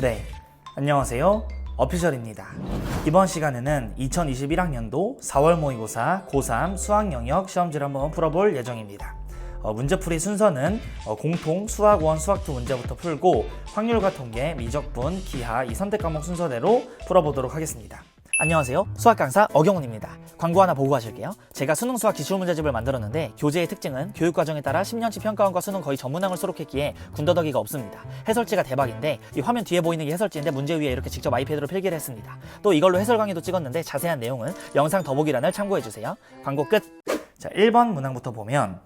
네, 안녕하세요. 어피셜입니다. 이번 시간에는 2021학년도 4월 모의고사 고3 수학 영역 시험지를 한번 풀어볼 예정입니다. 문제풀이 순서는 공통, 수학 1, 수학 2 문제부터 풀고 확률과 통계, 미적분, 기하 이 선택 과목 순서대로 풀어보도록 하겠습니다. 안녕하세요. 수학 강사 어경훈입니다. 광고 하나 보고 가실게요. 제가 수능 수학 기출 문제집을 만들었는데 교재의 특징은 교육과정에 따라 10년치 평가원과 수능 거의 전문항을 수록했기에 군더더기가 없습니다. 해설지가 대박인데 이 화면 뒤에 보이는 게 해설지인데 문제 위에 이렇게 직접 아이패드로 필기를 했습니다. 또 이걸로 해설 강의도 찍었는데 자세한 내용은 영상 더보기란을 참고해주세요. 광고 끝! 자, 1번 문항부터 보면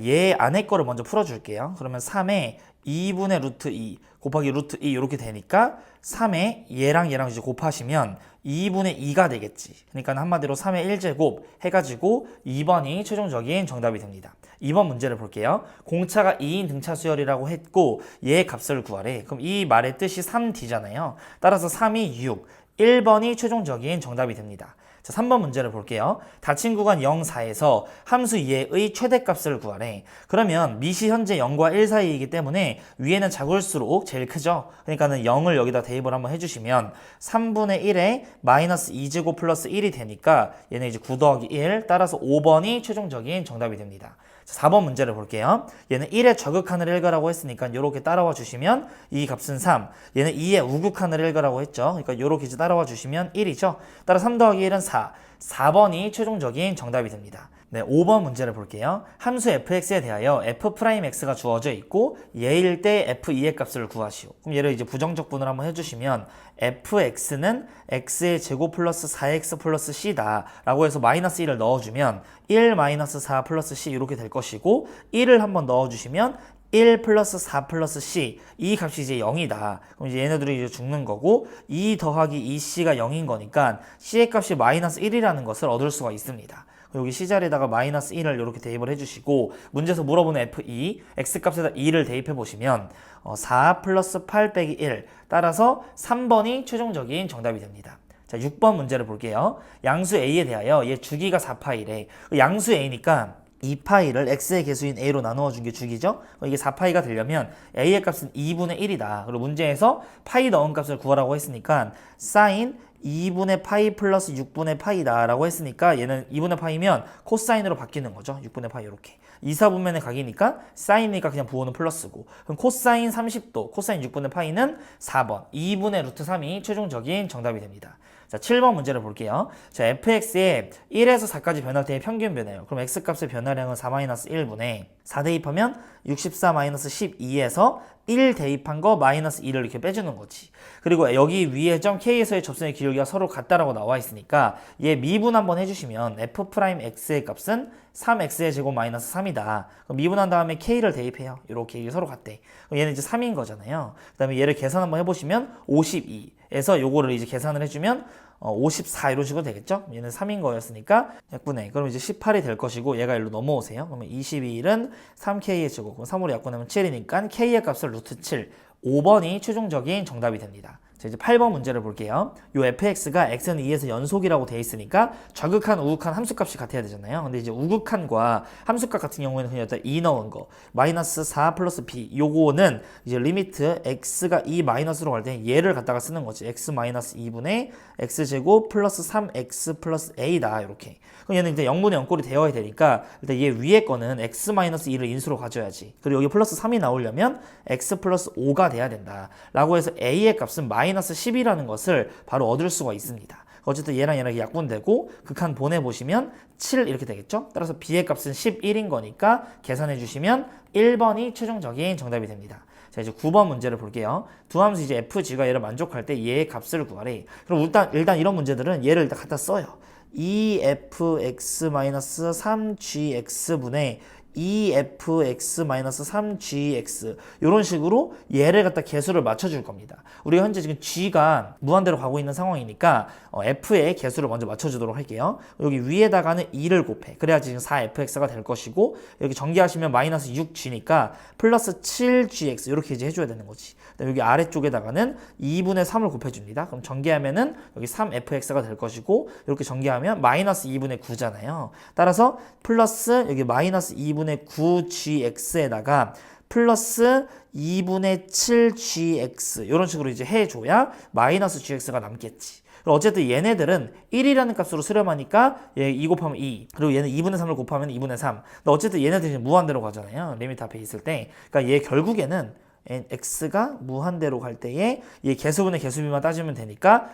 얘 안에 거를 먼저 풀어줄게요. 그러면 3에 2분의 루트 2 곱하기 루트 2 이렇게 되니까 3에 얘랑 이제 곱하시면 2분의 2가 되겠지. 그러니까 한마디로 3의 1제곱 해가지고 2번이 최종적인 정답이 됩니다. 2번 문제를 볼게요. 공차가 2인 등차 수열이라고 했고 얘의 값을 구하래. 그럼 이 말의 뜻이 3D잖아요. 따라서 3이 6, 1번이 최종적인 정답이 됩니다. 자, 3번 문제를 볼게요. 닫힌 구간 0, 4에서 함수 2의 최대값을 구하래. 그러면 미시 현재 0과 1 사이이기 때문에 위에는 작을수록 제일 크죠. 그러니까는 0을 여기다 대입을 한번 해주시면 3분의 1에 마이너스 2제곱 플러스 1이 되니까 얘는 이제 9 더하기 1 따라서 5번이 최종적인 정답이 됩니다. 자, 4번 문제를 볼게요. 얘는 1의 저극한을 일거라고 했으니까 이렇게 따라와 주시면 이 값은 3. 얘는 2의 우극한을 일거라고 했죠. 그러니까 이렇게 이제 따라와 주시면 1이죠. 따라 3 더하기 1은 4. 4번이 최종적인 정답이 됩니다. 네, 5번 문제를 볼게요. 함수 fx에 대하여 f'x가 주어져 있고 얘일 때 f2의 값을 구하시오. 그럼 얘를 이제 부정적분을 한번 해주시면 fx는 x의 제곱 플러스 4x 플러스 c다 라고 해서 마이너스 1을 넣어주면 1 마이너스 4 플러스 c 이렇게 될 것이고 1을 한번 넣어주시면 1 플러스 4 플러스 c 이 값이 이제 0이다. 그럼 이제 얘네들이 이제 죽는 거고 2 더하기 2c가 0인 거니까 c의 값이 마이너스 1이라는 것을 얻을 수가 있습니다. 여기 C자리에다가 마이너스 1을 이렇게 대입을 해주시고 문제에서 물어보는 F2, X값에다 2를 대입해 보시면 4 플러스 8 빼기 1 따라서 3번이 최종적인 정답이 됩니다. 자, 6번 문제를 볼게요. 양수 A에 대하여 얘 주기가 4파이래. 양수 A니까 2파이를 x의 개수인 a로 나누어 준 게 주기죠? 이게 4파이가 되려면 a의 값은 2분의 1이다. 그리고 문제에서 파이 넣은 값을 구하라고 했으니까 사인 2분의 파이 플러스 6분의 파이다 라고 했으니까 얘는 2분의 파이면 코사인으로 바뀌는 거죠. 6분의 파이 이렇게. 2사분면의 각이니까 사인이니까 그냥 부호는 플러스고 그럼 코사인 30도, 코사인 6분의 파이는 4번 2분의 루트 3이 최종적인 정답이 됩니다. 자, 7번 문제를 볼게요. 자, fx에 1에서 4까지 변할 때의 평균 변화예요. 그럼 x값의 변화량은 4-1분의 4 대입하면 64-12에서 1 대입한 거 마이너스 2를 이렇게 빼주는 거지. 그리고 여기 위에 점 K에서의 접선의 기울기가 서로 같다라고 나와 있으니까 얘 미분 한번 해주시면 f'x의 값은 3x의 제곱 마이너스 3이다. 그럼 미분한 다음에 K를 대입해요. 이렇게 이게 서로 같대. 그럼 얘는 이제 3인 거잖아요. 그 다음에 얘를 계산 한번 해보시면 52에서 요거를 이제 계산을 해주면 54 이런 식으로 되겠죠? 얘는 3인 거였으니까 약분해. 그럼 이제 18이 될 것이고 얘가 일로 넘어오세요. 그러면 22일은 3k의 제곱. 그럼 3으로 약분하면 7이니까 k의 값을 루트 7. 5번이 최종적인 정답이 됩니다. 자, 이제 8번 문제를 볼게요. 요 fx가 x는 2에서 연속이라고 되어 있으니까 좌극한, 우극한 함수값이 같아야 되잖아요. 근데 이제 우극한과 함수값 같은 경우에는 그냥 일단 2 넣은 거 마이너스 4 플러스 b 요거는 이제 리미트 x가 2 마이너스로 갈 때 얘를 갖다가 쓰는 거지. x 마이너스 2분의 x제곱 플러스 3x 플러스 a다 이렇게. 그럼 얘는 이제 0분의 0꼴이 되어야 되니까 일단 얘 위에 거는 x 마이너스 2를 인수로 가져야지. 그리고 여기 플러스 3이 나오려면 x 플러스 5가 돼야 된다 라고 해서 a의 값은 마이너스 10이라는 것을 바로 얻을 수가 있습니다. 어쨌든 얘랑 약분되고 극한 보내보시면 7 이렇게 되겠죠? 따라서 b의 값은 11인 거니까 계산해 주시면 1번이 최종적인 정답이 됩니다. 자, 이제 9번 문제를 볼게요. 두 함수 이제 fg가 얘를 만족할 때 얘의 값을 구하래. 그럼 일단 이런 문제들은 얘를 일단 갖다 써요. 2fx-3gx분의 2fx-3gx 이런 식으로 얘를 갖다 개수를 맞춰줄 겁니다. 우리가 현재 지금 g가 무한대로 가고 있는 상황이니까 f의 개수를 먼저 맞춰주도록 할게요. 여기 위에다가는 2를 곱해. 그래야지 지금 4fx가 될 것이고 여기 전개하시면 마이너스 6g니까 플러스 7gx 이렇게 이제 해줘야 되는 거지. 여기 아래쪽에다가는 2분의 3을 곱해줍니다. 그럼 전개하면은 여기 3fx가 될 것이고 이렇게 전개하면 마이너스 2분의 9잖아요. 따라서 플러스 여기 마이너스 2분의 9gx에다가 플러스 2분의 7gx 이런 식으로 이제 해줘야 마이너스 gx가 남겠지. 어쨌든 얘네들은 1이라는 값으로 수렴하니까 얘 2 곱하면 2 그리고 얘는 2분의 3을 곱하면 2분의 3. 근데 어쨌든 얘네들이 무한대로 가잖아요. 리미트 앞에 있을 때. 그러니까 얘 결국에는 x가 무한대로 갈 때에 얘 개수분의 개수비만 따지면 되니까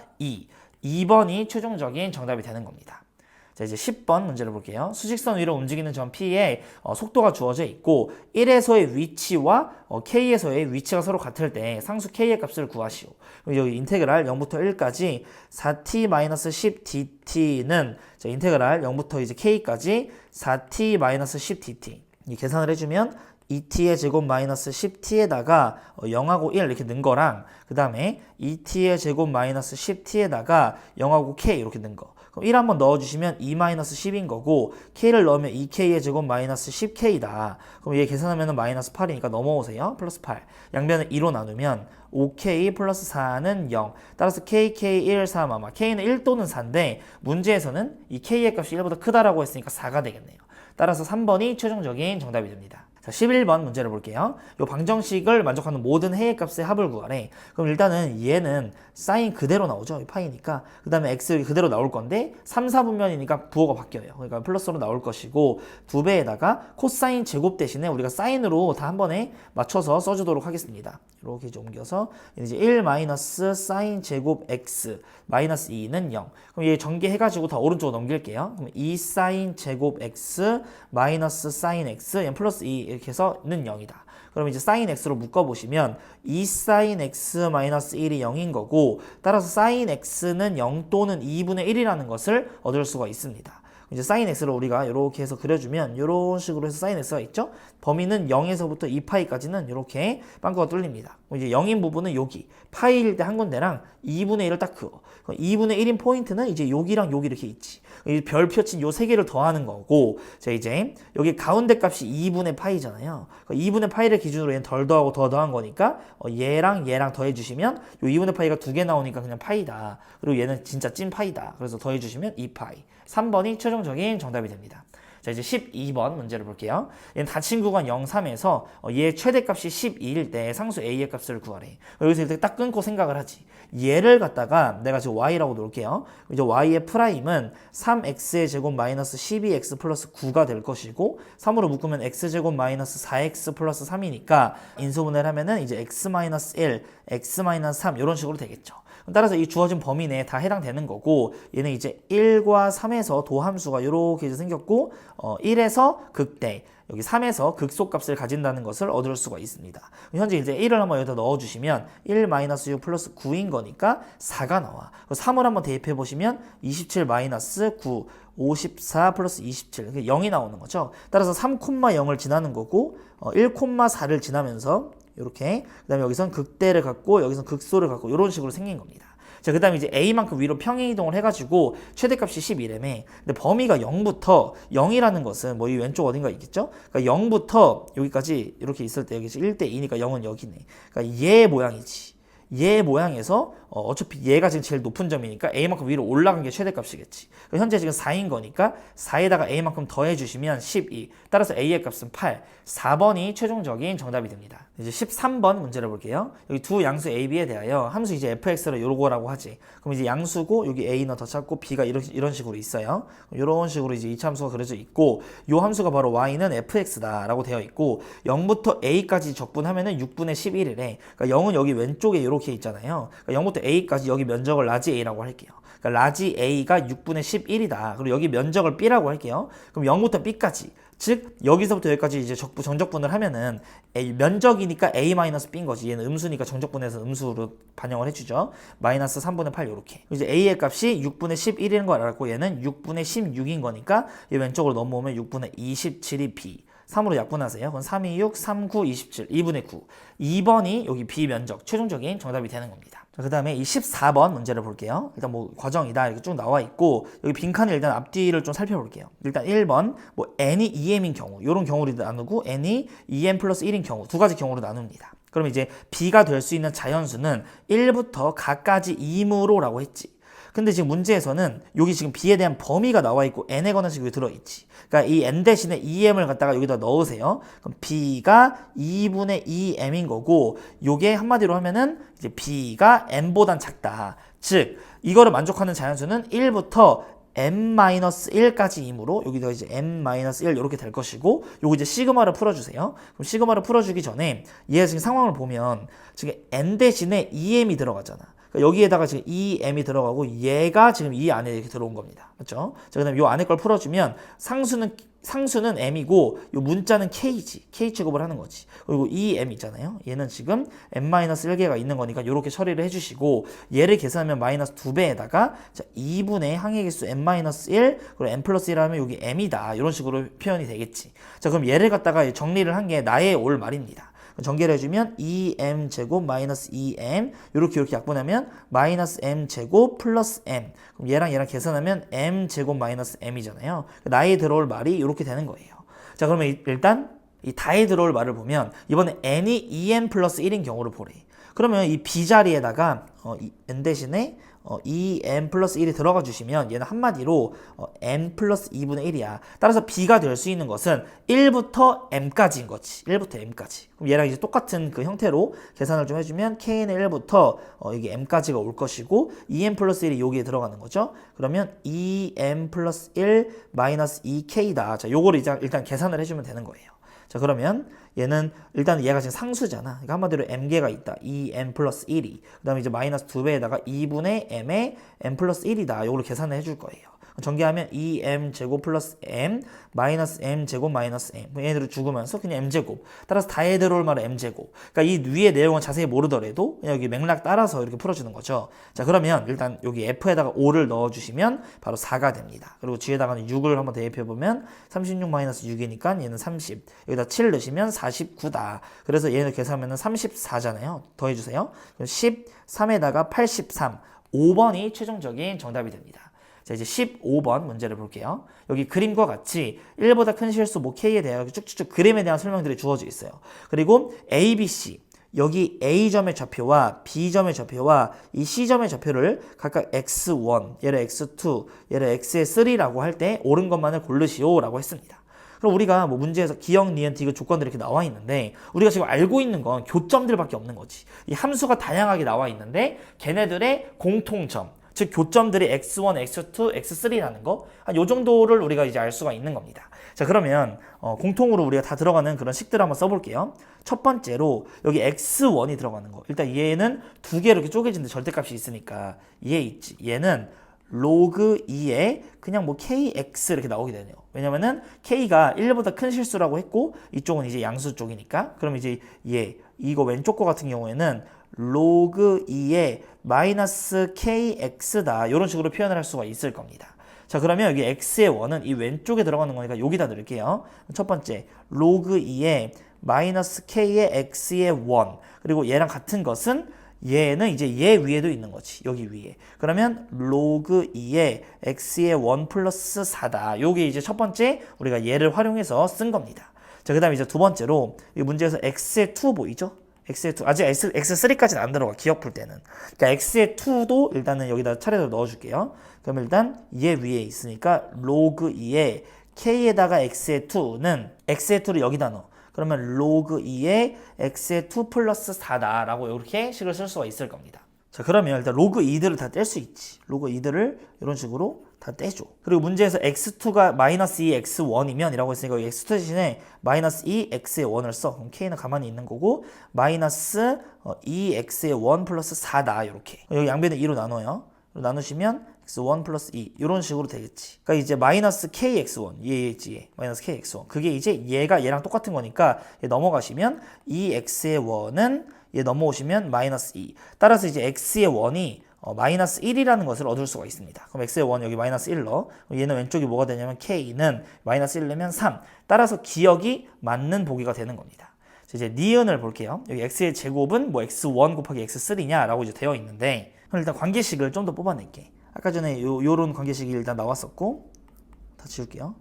2번이 최종적인 정답이 되는 겁니다. 자, 이제 10번 문제를 볼게요. 수직선 위로 움직이는 점 P에 속도가 주어져 있고 1에서의 위치와 K에서의 위치가 서로 같을 때 상수 K의 값을 구하시오. 여기 인테그랄 0부터 1까지 4t-10dt는 인테그랄 0부터 이제 K까지 4t-10dt 이 계산을 해주면 2t의 제곱 마이너스 10t에다가 0하고 1 이렇게 넣은 거랑 그 다음에 2t의 제곱 마이너스 10t에다가 0하고 k 이렇게 넣은 거. 그럼 1 한번 넣어주시면 2 마이너스 10인 거고 k를 넣으면 2k의 제곱 마이너스 10k다. 그럼 얘 계산하면 마이너스 8이니까 넘어오세요. 플러스 8. 양변을 2로 나누면 5k 플러스 4는 0. 따라서 k, k, 1, 4, 마마. k는 1 또는 4인데 문제에서는 이 k의 값이 1보다 크다라고 했으니까 4가 되겠네요. 따라서 3번이 최종적인 정답이 됩니다. 자, 11번 문제를 볼게요. 이 방정식을 만족하는 모든 해의 값의 합을 구하래. 그럼 일단은 얘는 사인 그대로 나오죠. 파이니까. 그 다음에 x 그대로 나올 건데 3, 4분면이니까 부호가 바뀌어요. 그러니까 플러스로 나올 것이고 2배에다가 코사인 제곱 대신에 우리가 사인으로 다 한 번에 맞춰서 써주도록 하겠습니다. 이렇게 이제 옮겨서 이제 1 마이너스 사인 제곱 x 마이너스 2는 0. 그럼 얘 전개해가지고 다 오른쪽으로 넘길게요. 그럼 2 사인 제곱 x 마이너스 사인 x 얘는 플러스 2 이렇게 해서는 0이다. 그럼 이제 사인 x로 묶어보시면 2 사인 x 마이너스 1이 0인 거고 따라서 사인 x는 0 또는 2분의 1이라는 것을 얻을 수가 있습니다. 이제 사인 x를 우리가 이렇게 해서 그려주면 이런 식으로 해서 사인 x가 있죠. 범위는 0에서부터 2파이까지는 이렇게 빵꾸가 뚫립니다. 이제 0인 부분은 여기 파이일 때 한 군데랑 2분의 1을 딱 그어. 2분의 1인 포인트는 이제 여기랑 여기 이렇게 있지. 별표 친 요 세 개를 더하는 거고, 자 이제 여기 가운데 값이 2분의 파이잖아요. 2분의 파이를 기준으로 얘는 덜 더하고 더 더한 거니까 얘랑 얘랑 더해주시면 요 2분의 파이가 2개 나오니까 그냥 파이다. 그리고 얘는 진짜 찐 파이다. 그래서 더해주시면 2파이. 3번이 최종적인 정답이 됩니다. 자 이제 12번 문제를 볼게요. 얘는 닫힌 구간 0, 3에서 얘 최대값이 12일 때 상수 a의 값을 구하래. 여기서 이렇게 딱 끊고 생각을 하지. 얘를 갖다가 내가 지금 y라고 놓을게요. 이제 y의 프라임은 3x의 제곱 마이너스 12x 플러스 9가 될 것이고 3으로 묶으면 x제곱 마이너스 4x 플러스 3이니까 인수분해를 하면은 이제 x 마이너스 1, x 마이너스 3 이런 식으로 되겠죠. 따라서 이 주어진 범위 내에 다 해당되는 거고 얘는 이제 1과 3에서 도함수가 이렇게 이제 생겼고 1에서 극대 여기 3에서 극소값을 가진다는 것을 얻을 수가 있습니다. 현재 이제 1을 한번 여기다 넣어주시면 1-6 플러스 9인 거니까 4가 나와. 3을 한번 대입해 보시면 27 마이너스 9 54 플러스 27 0이 나오는 거죠. 따라서 3,0을 지나는 거고 1,4를 지나면서 이렇게 그 다음에 여기선 극대를 갖고 여기선 극소를 갖고 이런 식으로 생긴 겁니다. 자, 그 다음에 이제 A만큼 위로 평행이동을 해가지고 최대값이 11이라며. 근데 범위가 0부터 0이라는 것은 뭐 이 왼쪽 어딘가 있겠죠? 그러니까 0부터 여기까지 이렇게 있을 때 여기 1대 2니까 0은 여기네. 그러니까 얘 모양이지. 얘 모양에서 어차피 얘가 지금 제일 높은 점이니까 A만큼 위로 올라간 게 최대값이겠지. 현재 지금 4인 거니까 4에다가 A만큼 더해주시면 12. 따라서 A의 값은 8. 4번이 최종적인 정답이 됩니다. 이제 13번 문제를 볼게요. 여기 두 양수 A, B에 대하여 함수 이제 fx를 요거라고 하지. 그럼 이제 양수고 여기 A는 더 찾고 B가 이런 식으로 있어요. 이런 식으로 이제 이차함수가 그려져 있고 요 함수가 바로 y는 fx다라고 되어 있고 0부터 A까지 적분하면은 6분의 11이래. 그러니까 0은 여기 왼쪽에 이렇게 있잖아요. 그러니까 0부터 A까지 여기 면적을 라지 A라고 할게요. 그러니까 라지 A가 6분의 11이다. 그리고 여기 면적을 B라고 할게요. 그럼 0부터 B까지. 즉 여기서부터 여기까지 이제 정적분을 하면은 면적이니까 A-B인 거지. 얘는 음수니까 정적분해서 음수로 반영을 해주죠. 마이너스 3분의 8 요렇게. 이제 A의 값이 6분의 11인 걸 알았고 얘는 6분의 16인 거니까 얘 왼쪽으로 넘어오면 6분의 27이 B. 3으로 약분하세요. 그럼 3, 2, 6, 3, 9, 27, 2분의 9. 2번이 여기 B 면적, 최종적인 정답이 되는 겁니다. 자, 그 다음에 이 14번 문제를 볼게요. 일단 뭐 과정이다 이렇게 쭉 나와 있고 여기 빈칸을 일단 앞뒤를 좀 살펴볼게요. 일단 1번 뭐 n이 2m인 경우 이런 경우를 나누고 n이 2m 플러스 1인 경우 두 가지 경우로 나눕니다. 그럼 이제 B가 될 수 있는 자연수는 1부터 각까지 2무로 라고 했지. 근데 지금 문제에서는 여기 지금 b에 대한 범위가 나와 있고 n의 관한식이 여기 들어있지. 그러니까 이 n 대신에 2m을 갖다가 여기다 넣으세요. 그럼 b가 2분의 2m인 거고, 요게 한마디로 하면은 이제 b가 m보단 작다. 즉 이거를 만족하는 자연수는 1부터 m-1까지이므로 여기다 이제 m-1 이렇게 될 것이고, 요거 이제 시그마를 풀어주세요. 그럼 시그마를 풀어주기 전에 얘 지금 상황을 보면 지금 n 대신에 2m이 들어가잖아. 그러니까 여기에다가 지금 2m이 들어가고 얘가 지금 이 안에 이렇게 들어온 겁니다. 맞죠? 자, 그다음에 요 안에 걸 풀어주면 상수는 m이고 요 문자는 k지. k 취급을 하는 거지. 그리고 이 m 있잖아요. 얘는 지금 m-1개가 있는 거니까 이렇게 처리를 해주시고, 얘를 계산하면 마이너스 2배에다가 2분의 항해계수 m-1 그리고 m 플러스 1 하면 여기 m이다. 이런 식으로 표현이 되겠지. 자, 그럼 얘를 갖다가 정리를 한 게 나의 올 말입니다. 전개를 해주면 2m 제곱 마이너스 2m 이렇게 약분하면 마이너스 m 제곱 플러스 m. 그럼 얘랑 계산하면 m 제곱 마이너스 m이잖아요. 나에 들어올 말이 이렇게 되는 거예요. 자, 그러면 일단 이 다에 들어올 말을 보면 이번에 n이 2m 플러스 1인 경우를 보래. 그러면 이 b 자리에다가 n 대신에 2m 플러스 1이 들어가 주시면 얘는 한마디로 m 플러스 2분의 1이야. 따라서 b가 될 수 있는 것은 1부터 m까지인 거지. 1부터 m까지. 그럼 얘랑 이제 똑같은 그 형태로 계산을 좀 해주면 k는 1부터 이게 m까지가 올 것이고 2m 플러스 1이 여기에 들어가는 거죠. 그러면 2m 플러스 1 마이너스 2k다. 자, 요거를 일단 계산을 해주면 되는 거예요. 자, 그러면 얘는 일단 얘가 지금 상수잖아. 그러니까 한마디로 m개가 있다. 2m 플러스 1이. 그 다음에 이제 마이너스 2배에다가 2분의 m에 m 플러스 1이다. 이걸로 계산을 해줄 거예요. 전개하면 2m 제곱 플러스 m 마이너스 m 제곱 마이너스 m. 얘네들을 죽으면서 그냥 m 제곱. 따라서 다에 들어올 말은 m 제곱. 그러니까 이 위의 내용은 자세히 모르더라도 그냥 여기 맥락 따라서 이렇게 풀어주는 거죠. 자, 그러면 일단 여기 f에다가 5를 넣어주시면 바로 4가 됩니다. 그리고 뒤에다가는 6을 한번 대입해보면 36 마이너스 6이니까 얘는 30. 여기다 7 넣으시면 49다. 그래서 얘를 계산하면 34잖아요. 더해주세요. 그럼 13에다가 83. 5번이 최종적인 정답이 됩니다. 자, 이제 15번 문제를 볼게요. 여기 그림과 같이 1보다 큰 실수 뭐 K에 대하여 쭉쭉쭉 그림에 대한 설명들이 주어져 있어요. 그리고 A, B, C 여기 A점의 좌표와 B점의 좌표와 이 C점의 좌표를 각각 X1, 얘를 X2, 얘를 X의 3라고 할 때 옳은 것만을 고르시오 라고 했습니다. 그럼 우리가 뭐 문제에서 기억, 니은, 디귿 조건들이 이렇게 나와 있는데 우리가 지금 알고 있는 건 교점들밖에 없는 거지. 이 함수가 다양하게 나와 있는데 걔네들의 공통점, 즉 교점들이 x1, x2, x3라는 거, 한 요 정도를 우리가 이제 알 수가 있는 겁니다. 자, 그러면 공통으로 우리가 다 들어가는 그런 식들을 한번 써볼게요. 첫 번째로 여기 x1이 들어가는 거. 일단 얘는 두 개로 이렇게 쪼개진데 절대값이 있으니까 얘 있지. 얘는 로그 2에 그냥 뭐 kx 이렇게 나오게 되네요. 왜냐면은 k가 1보다 큰 실수라고 했고 이쪽은 이제 양수 쪽이니까. 그럼 이제 이거 왼쪽 거 같은 경우에는 로그 2에 마이너스 kx다. 이런 식으로 표현을 할 수가 있을 겁니다. 자, 그러면 여기 x의 원은 이 왼쪽에 들어가는 거니까 여기다 넣을게요. 첫 번째 로그 2에 마이너스 k의 x의 원. 그리고 얘랑 같은 것은 얘는 이제 얘 위에도 있는 거지. 여기 위에. 그러면 로그 2에 x의 1 플러스 4다. 요게 이제 첫 번째 우리가 얘를 활용해서 쓴 겁니다. 자, 그 다음에 이제 두 번째로 이 문제에서 x의 2 보이죠? x의 2. 아직 x3까지는 안 들어가. 기억 풀 때는. 그러니까 x의 2도 일단은 여기다 차례로 넣어줄게요. 그럼 일단 얘 위에 있으니까 로그 2에 k에다가 x의 2는 x의 2를 여기다 넣어. 그러면 로그 2에 x의 2 플러스 4다 라고 이렇게 식을 쓸 수가 있을 겁니다. 자, 그러면 일단 로그 2들을 다 뗄 수 있지. 로그 2들을 이런 식으로 다 떼줘. 그리고 문제에서 x2가 마이너스 2 x1이면 이라고 했으니까 x2 대신에 마이너스 2 x의 1을 써. 그럼 k는 가만히 있는 거고 마이너스 2 x의 1 플러스 4다 이렇게. 여기 양변을 2로 나눠요. 나누시면 x1 플러스 2 이런 식으로 되겠지. 그러니까 이제 마이너스 kx1 얘지 마이너스 kx1 그게 이제 얘가 얘랑 똑같은 거니까 얘 넘어가시면 2x의 1은 얘 넘어오시면 마이너스 2. 따라서 이제 x의 1이 마이너스 1이라는 것을 얻을 수가 있습니다. 그럼 x의 1 여기 마이너스 1 넣어. 얘는 왼쪽이 뭐가 되냐면 k는 마이너스 1 넣으면 3. 따라서 기억이 맞는 보기가 되는 겁니다. 이제 니은을 볼게요. 여기 x의 제곱은 뭐 x1 곱하기 x3냐 라고 이제 되어 있는데 그럼 일단 관계식을 좀 더 뽑아낼게. 아까 전에 요런 관계식이 일단 나왔었고 다 지울게요.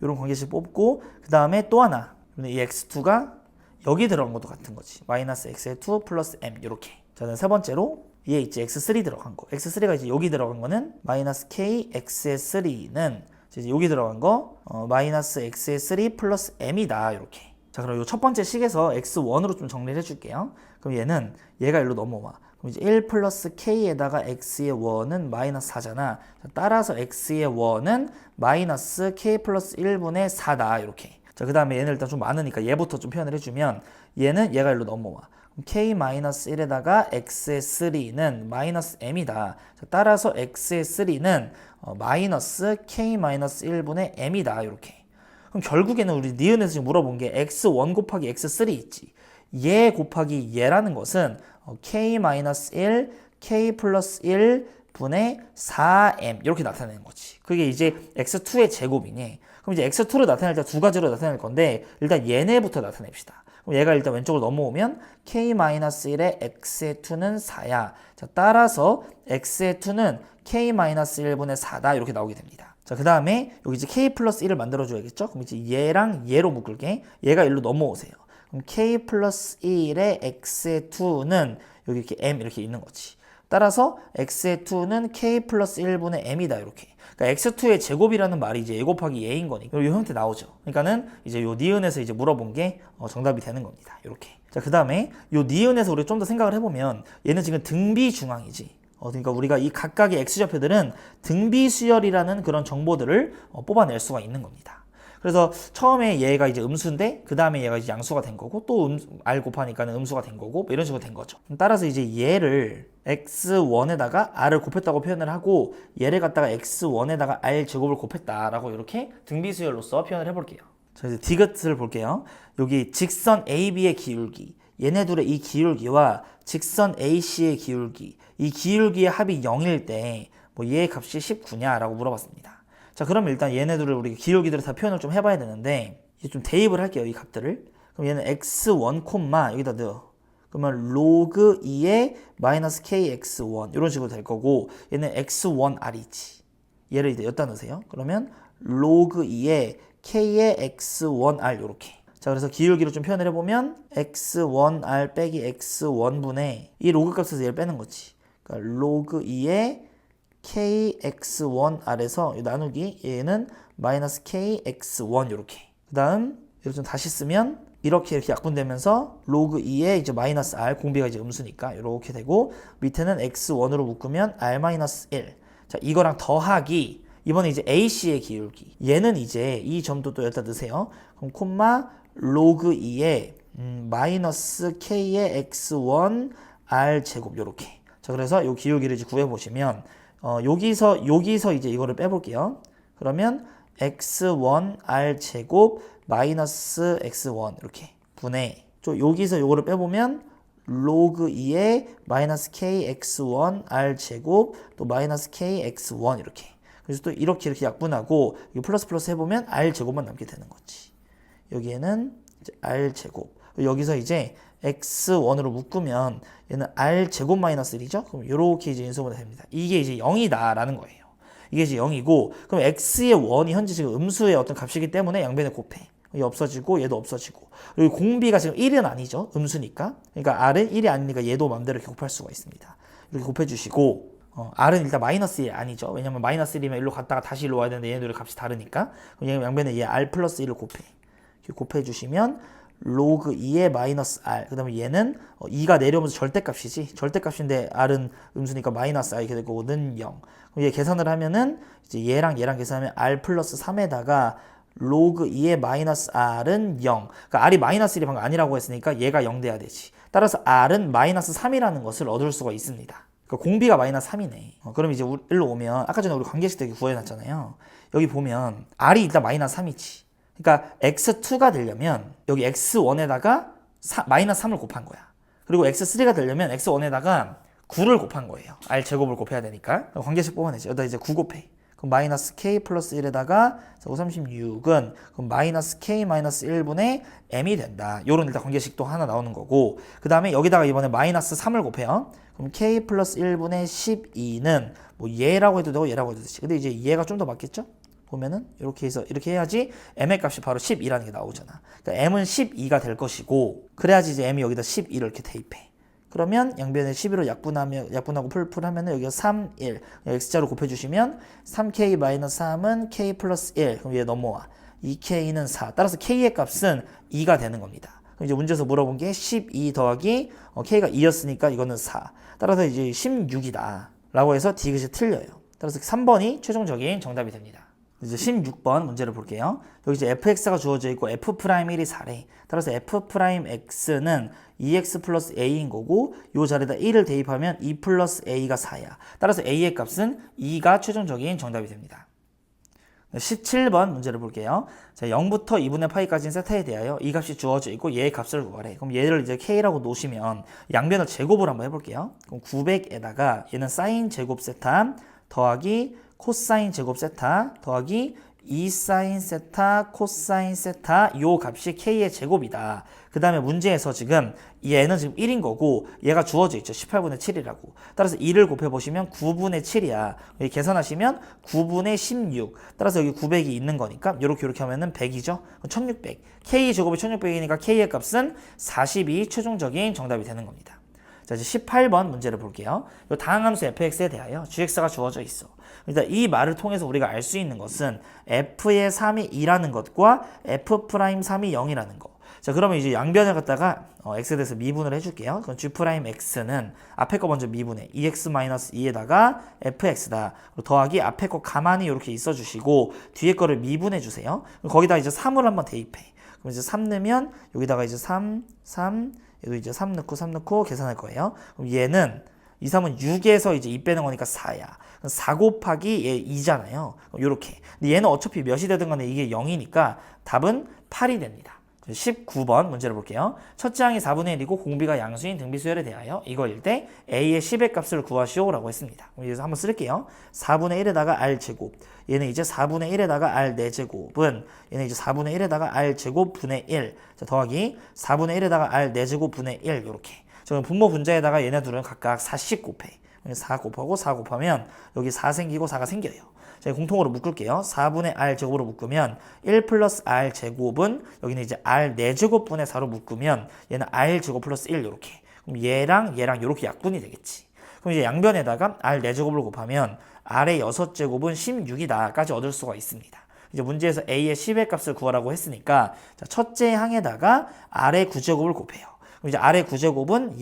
요런 관계식 뽑고 그 다음에 또 하나 이 x2가 여기 들어간 것도 같은 거지. 마이너스 x의 2 플러스 m 이렇게. 자, 세 번째로 얘 있지 x3 들어간 거. x3가 이제 여기 들어간 거는 마이너스 k x의 3는 이제 여기 들어간 거 마이너스 x의 3 플러스 m이다. 이렇게. 자, 그럼 이 첫 번째 식에서 x1으로 좀 정리를 해줄게요. 그럼 얘가 일로 넘어와. 그럼 이제 1 플러스 k에다가 x의 1은 마이너스 4잖아. 따라서 x의 1은 마이너스 k 플러스 1분의 4다. 이렇게. 자, 그 다음에 얘는 일단 좀 많으니까 얘부터 좀 표현을 해주면 얘가 일로 넘어와. k-1에다가 x의 3는 마이너스 m이다. 자, 따라서 x의 3는 마이너스 k-1분의 m이다. 이렇게. 그럼 결국에는 우리 니은에서 지금 물어본 게 x1 곱하기 x3 있지. 얘 곱하기 얘라는 것은 k-1, k 플러스 1 분의 4m 이렇게 나타내는 거지. 그게 이제 x2의 제곱이니. 그럼 이제 x2를 나타낼 때 두 가지로 나타낼 건데 일단 얘네부터 나타냅시다. 그럼 얘가 일단 왼쪽으로 넘어오면 k-1의 x의 2는 4야. 자, 따라서 x의 2는 k-1분의 4다. 이렇게 나오게 됩니다. 자, 그 다음에 여기 이제 k 플러스 1을 만들어줘야겠죠? 그럼 이제 얘랑 얘로 묶을게. 얘가 일로 넘어오세요. 그럼 k 플러스 1의 x의 2는 여기 이렇게 m 이렇게 있는 거지. 따라서 x의 2는 k 플러스 1분의 m이다. 이렇게. 그러니까 x2의 제곱이라는 말이 이제 a 곱하기 a인 거니까 이 형태 나오죠. 그러니까는 이제 요 니은에서 이제 물어본 게 정답이 되는 겁니다. 이렇게. 자, 그 다음에 요 니은에서 우리 좀 더 생각을 해보면 얘는 지금 등비 중앙이지. 그러니까 우리가 이 각각의 x좌표들은 등비 수열이라는 그런 정보들을 뽑아낼 수가 있는 겁니다. 그래서 처음에 얘가 이제 음수인데 그 다음에 얘가 이제 양수가 된 거고 또 r 곱하니까는 음수가 된 거고 뭐 이런 식으로 된 거죠. 따라서 이제 얘를 x1에다가 r을 곱했다고 표현을 하고 얘를 갖다가 x1에다가 r 제곱을 곱했다라고 이렇게 등비수열로서 표현을 해볼게요. 자, 이제 디귿을 볼게요. 여기 직선 AB의 기울기, 얘네 둘의 이 기울기와 직선 AC의 기울기, 이 기울기의 합이 0일 때 뭐 얘의 값이 19냐라고 물어봤습니다. 자, 그럼 일단 얘네들을 우리 기울기들을 다 표현을 좀 해봐야 되는데 이제 좀 대입을 할게요. 이 값들을. 그럼 얘는 x1 콤마 여기다 넣어. 그러면 로그 2의 마이너스 kx1 이런 식으로 될 거고 얘는 x1r이지. 얘를 이제 여기다 넣으세요. 그러면 로그 2의 k의 x1r 이렇게. 자, 그래서 기울기를 좀 표현을 해보면 x1r 빼기 x1분의 이 로그 값에서 얘를 빼는 거지. 그러니까 로그 2의 kx1r에서 나누기 얘는 마이너스 kx1 이렇게. 그 다음 이렇게 좀 다시 쓰면 이렇게 약분되면서 로그 2에 이제 마이너스 r 공비가 이제 음수니까 이렇게 되고 밑에는 x1으로 묶으면 r 마이너스 1. 자, 이거랑 더하기 이번에 이제 ac의 기울기. 얘는 이제 이 점도 또 여기다 넣으세요. 그럼 콤마 로그 2에 마이너스 k의 x1 r 제곱 요렇게. 자, 그래서 이 기울기를 이제 구해 보시면 여기서 이제 이거를 빼볼게요. 그러면 x1 r 제곱 마이너스 x1 이렇게 분의 여기서 요거를 빼보면 로그 2의 마이너스 kx1 r 제곱 또 마이너스 kx1 이렇게. 그래서 또 이렇게 약분하고 이거 플러스 플러스 해보면 r 제곱만 남게 되는 거지. 여기에는 이제 r 제곱. 여기서 이제 x1으로 묶으면 얘는 r 제곱 마이너스 1이죠. 그럼 이렇게 이제 인수분해 됩니다. 이게 이제 0이다라는 거예요. 이게 이제 0이고 그럼 x의 1이 현재 지금 음수의 어떤 값이기 때문에 양변에 곱해. 이게 없어지고 얘도 없어지고 여기 공비가 지금 1은 아니죠. 음수니까. 그러니까 r은 1이 아니니까 얘도 마음대로 이렇게 곱할 수가 있습니다. 이렇게 곱해주시고 r은 일단 마이너스 1이 아니죠. 왜냐면 마이너스 1이면 일로 갔다가 다시 일로 와야 되는데 얘네들의 값이 다르니까. 그럼 얘 양변에 얘 r 플러스 1을 곱해. 이렇게 곱해주시면 로그 2의 마이너스 r. 그 다음에 얘는 2가 내려오면서 절대값이지. 절대값인데 r은 음수니까 마이너스 r 이렇게 될 거고는 0. 그럼 얘 계산을 하면은 이제 얘랑 계산하면 r 플러스 3에다가 로그 2의 마이너스 r은 0. 그러니까 r이 마이너스 1이 방금 아니라고 했으니까 얘가 0 돼야 되지. 따라서 r은 마이너스 3이라는 것을 얻을 수가 있습니다. 그러니까 공비가 마이너스 3이네. 그럼 이제 일로 오면 아까 전에 우리 관계식 되게 구해놨잖아요. 여기 보면 r이 일단 마이너스 3이지. 그러니까 x2가 되려면 여기 x1에다가 마이너스 3을 곱한 거야. 그리고 x3가 되려면 x1에다가 9를 곱한 거예요. r 제곱을 곱해야 되니까. 관계식 뽑아내지. 여기다 이제 9 곱해. 그럼 마이너스 k 플러스 1에다가 36은 그럼 마이너스 k 마이너스 1분의 m이 된다. 요런 일단 관계식도 하나 나오는 거고 그 다음에 여기다가 이번에 마이너스 3을 곱해요. 그럼 k 플러스 1분의 12는 뭐 얘라고 해도 되고 얘라고 해도 되지. 근데 이제 얘가 좀 더 맞겠죠? 보면은 이렇게 해서 이렇게 해야지 m의 값이 바로 12라는 게 나오잖아. 그러니까 m은 12가 될 것이고 그래야지 이제 m이 여기다 12를 이렇게 대입해. 그러면 양변에 12로 약분하고 풀하면은 여기가 3, 1. x자로 곱해주시면 3k-3은 k 플러스 1. 그럼 얘 넘어와. 2k는 4. 따라서 k의 값은 2가 되는 겁니다. 그럼 이제 문제에서 물어본 게 12 더하기 k가 2였으니까 이거는 4. 따라서 이제 16이다. 라고 해서 디귿이 틀려요. 따라서 3번이 최종적인 정답이 됩니다. 이제 16번 문제를 볼게요. 여기 이제 fx가 주어져 있고 f'1이 4래. 따라서 f'x는 2x 플러스 a인 거고 요 자리에다 1을 대입하면 2 플러스 a가 4야. 따라서 a의 값은 2가 최종적인 정답이 됩니다. 17번 문제를 볼게요. 자, 0부터 2분의 파이까지는 세타에 대하여 이 값이 주어져 있고 얘의 값을 구하래. 그럼 얘를 이제 k라고 놓으시면 양변을 제곱을 한번 해볼게요. 그럼 900에다가 얘는 사인 제곱 세타 더하기 코사인 제곱 세타 더하기 2사인 세타 코사인 세타 요 값이 k의 제곱이다. 그 다음에 문제에서 지금 얘는 지금 1인 거고 얘가 주어져 있죠. 18분의 7이라고. 따라서 2를 곱해보시면 9분의 7이야. 여기 계산하시면 9분의 16. 따라서 여기 900이 있는 거니까 이렇게 하면은 100이죠. 1600. k 제곱이 1600이니까 k의 값은 40이 최종적인 정답이 되는 겁니다. 자, 이제 18번 문제를 볼게요. 이 다항함수 fx에 대하여 gx가 주어져 있어. 일단 이 말을 통해서 우리가 알 수 있는 것은 f의 3이 2라는 것과 f'3이 0이라는 거. 자, 그러면 이제 양변을 갖다가 x에 대해서 미분을 해줄게요. 그럼 g'x는 앞에 거 먼저 미분해. 2x-2에다가 fx다. 더하기 앞에 거 가만히 이렇게 있어주시고 뒤에 거를 미분해 주세요. 거기다 이제 3을 한번 대입해. 그럼 이제 3 넣으면 여기다가 이제 3, 얘도 이제 3 넣고 계산할 거예요. 그럼 얘는 2, 3은 6에서 이제 2 빼는 거니까 4야. 4 곱하기 얘 2잖아요. 요렇게. 근데 얘는 어차피 몇이 되든 간에 이게 0이니까 답은 8이 됩니다. 19번 문제를 볼게요. 첫째 항이 4분의 1이고 공비가 양수인 등비수열에 대하여 이거일 때 a의 10의 값을 구하시오 라고 했습니다. 그래서 한번 쓸게요. 4분의 1에다가 r제곱. 얘는 이제 4분의 1에다가 r 4제곱은 얘는 이제 4분의 1에다가 r제곱 분의 1. 자, 더하기 4분의 1에다가 r 4제곱 분의 1 요렇게. 그럼 분모 분자에다가 얘네들은 각각 4씩 곱해. 4 곱하고 4 곱하면 여기 4 생기고 4가 생겨요. 자, 공통으로 묶을게요. 4분의 r 제곱으로 묶으면 1 플러스 r 제곱은 여기는 이제 r 4제곱분의 4로 묶으면 얘는 r 제곱 플러스 1 이렇게. 그럼 얘랑 이렇게 약분이 되겠지. 그럼 이제 양변에다가 r 4제곱을 곱하면 r의 6제곱은 16이다까지 얻을 수가 있습니다. 이제 문제에서 a의 10의 값을 구하라고 했으니까 자, 첫째 항에다가 r의 9제곱을 곱해요. 그럼 이제 r의 9제곱은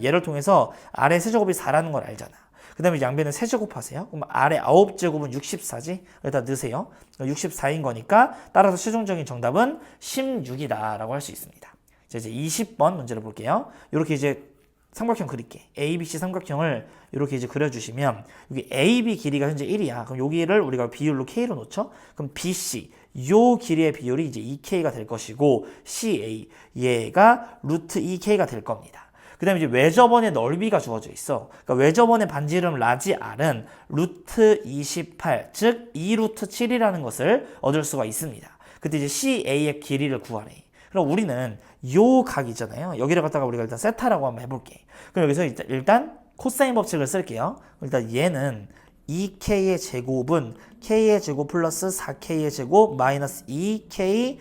얘를 통해서 r의 세제곱이 4라는 걸 알잖아. 그 다음에 양변에 세제곱 하세요. 그럼 r의 9제곱은 64지? 여기다 넣으세요. 64인 거니까 따라서 최종적인 정답은 16이다 라고 할 수 있습니다. 자, 이제 20번 문제를 볼게요. 이렇게 이제 삼각형 그릴게. ABC 삼각형을 이렇게 이제 그려주시면 여기 AB 길이가 현재 1이야. 그럼 여기를 우리가 비율로 K로 놓죠? 그럼 BC 요 길이의 비율이 이제 2K가 될 것이고 CA 얘가 루트 2K가 될 겁니다. 그 다음에 이제 외접원의 넓이가 주어져 있어. 그러니까 외접원의 반지름 라지 R은 루트 28, 즉 2루트 7이라는 것을 얻을 수가 있습니다. 그때 이제 CA의 길이를 구하래. 그럼 우리는 요 각 있잖아요. 여기를 갖다가 우리가 일단 세타라고 한번 해볼게. 그럼 여기서 일단 코사인 법칙을 쓸게요. 일단 얘는 2k의 제곱은 k의 제곱 플러스 4k의 제곱 마이너스 2k